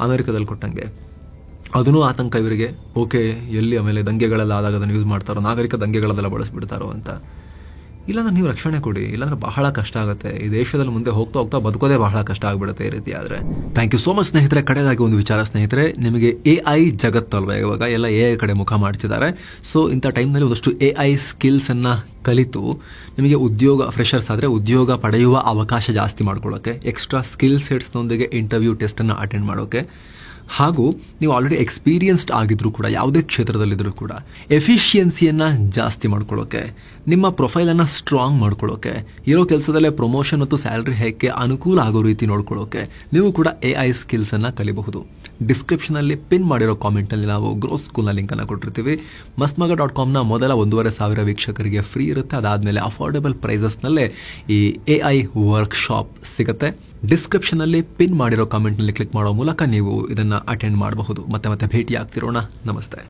Speaker 1: ಅಮೆರಿಕದಲ್ಲಿ ಕೊಟ್ಟಂಗೆ. ಅದನ್ನೂ ಆತಂಕ ಇವರಿಗೆ, ಓಕೆ ಎಲ್ಲಿ ಆಮೇಲೆ ದಂಗೆಗಳೆಲ್ಲ ಆದಾಗ ಅದನ್ನು ಯೂಸ್ ಮಾಡ್ತಾರೋ, ನಾಗರಿಕ ದಂಗೆಗಳನ್ನೆಲ್ಲ ಬಳಸ್ಬಿಡ್ತಾರೋ ಅಂತ. ಇಲ್ಲಾಂದ್ರೆ ನೀವು ರಕ್ಷಣೆ ಕೊಡಿ, ಇಲ್ಲಾಂದ್ರೆ ಬಹಳ ಕಷ್ಟ ಆಗುತ್ತೆ. ಈ ದೇಶದಲ್ಲಿ ಮುಂದೆ ಹೋಗ್ತಾ ಹೋಗ್ತಾ ಬದುಕೋದೇ ಬಹಳ ಕಷ್ಟ ಆಗ್ಬಿಡುತ್ತೆ ಈ ರೀತಿ ಆದರೆ. ಥ್ಯಾಂಕ್ ಯು ಸೋ ಮಚ್ ಸ್ನೇಹಿತರೆ. ಕಡೆಗಾಗಿ ಒಂದು ವಿಚಾರ ಸ್ನೇಹಿತರೆ, ನಿಮಗೆ AI ಜಗತ್ತಲ್ವ ಇವಾಗ, ಎಲ್ಲ AI ಕಡೆ ಮುಖ ಮಾಡ್ತಿದ್ದಾರೆ. ಸೊ ಇಂಥ ಟೈಮ್ನಲ್ಲಿ ಒಂದಷ್ಟು AI ಸ್ಕಿಲ್ಸನ್ನು ಕಲಿತು ನಿಮಗೆ ಉದ್ಯೋಗ, ಫ್ರೆಷರ್ಸ್ ಆದರೆ ಉದ್ಯೋಗ ಪಡೆಯುವ ಅವಕಾಶ ಜಾಸ್ತಿ ಮಾಡ್ಕೊಳ್ಳೋಕ್ಕೆ, ಎಕ್ಸ್ಟ್ರಾ ಸ್ಕಿಲ್ ಸೆಟ್ಸ್ನೊಂದಿಗೆ ಇಂಟರ್ವ್ಯೂ ಟೆಸ್ಟನ್ನು ಅಟೆಂಡ್ ಮಾಡೋಕ್ಕೆ, ಹಾಗೂ ನೀವು ಆಲ್ರೆಡಿ ಎಕ್ಸ್ಪೀರಿಯನ್ಸ್ಡ್ ಆಗಿದ್ರು ಕೂಡ ಯಾವುದೇ ಕ್ಷೇತ್ರದಲ್ಲಿದ್ದರೂ ಕೂಡ ಎಫಿಷಿಯನ್ಸಿಯನ್ನು ಜಾಸ್ತಿ ಮಾಡ್ಕೊಳ್ಳೋಕೆ, ನಿಮ್ಮ ಪ್ರೊಫೈಲನ್ನು ಸ್ಟ್ರಾಂಗ್ ಮಾಡ್ಕೊಳ್ಳೋಕೆ, ಇರೋ ಕೆಲಸದಲ್ಲೇ ಪ್ರಮೋಷನ್ ಮತ್ತು ಸ್ಯಾಲರಿ ಹೈಕ್ಗೆ ಅನುಕೂಲ ಆಗೋ ರೀತಿ ನೋಡ್ಕೊಳ್ಳೋಕೆ ನೀವು ಕೂಡ AI ಸ್ಕಿಲ್ಸನ್ನು ಕಲಿಬಹುದು. ಡಿಸ್ಕ್ರಿಪ್ಷನಲ್ಲಿ ಪಿನ್ ಮಾಡಿರೋ ಕಾಮೆಂಟ್ನಲ್ಲಿ ನಾವು ಗ್ರೋತ್ ಸ್ಕೂಲ್ನ ಲಿಂಕನ್ನು ಕೊಟ್ಟಿರ್ತೀವಿ. mastmaga.comನ ಮೊದಲ 1,500 ವೀಕ್ಷಕರಿಗೆ ಫ್ರೀ ಇರುತ್ತೆ. ಅದಾದಮೇಲೆ ಅಫೋರ್ಡೆಬಲ್ ಪ್ರೈಸಸ್ನಲ್ಲೇ ಈ AI ವರ್ಕ್ಶಾಪ್ ಸಿಗುತ್ತೆ. ಡಿಸ್ಕ್ರಿಪ್ಷನಲ್ಲಿ ಪಿನ್ ಮಾಡಿರೋ ಕಾಮೆಂಟ್ನಲ್ಲಿ ಕ್ಲಿಕ್ ಮಾಡೋ ಮೂಲಕ ನೀವು ಇದನ್ನು ಅಟೆಂಡ್ ಮಾಡಬಹುದು. ಮತ್ತೆ ಭೇಟಿ ಆಗ್ತಿರೋಣ. ನಮಸ್ತೆ.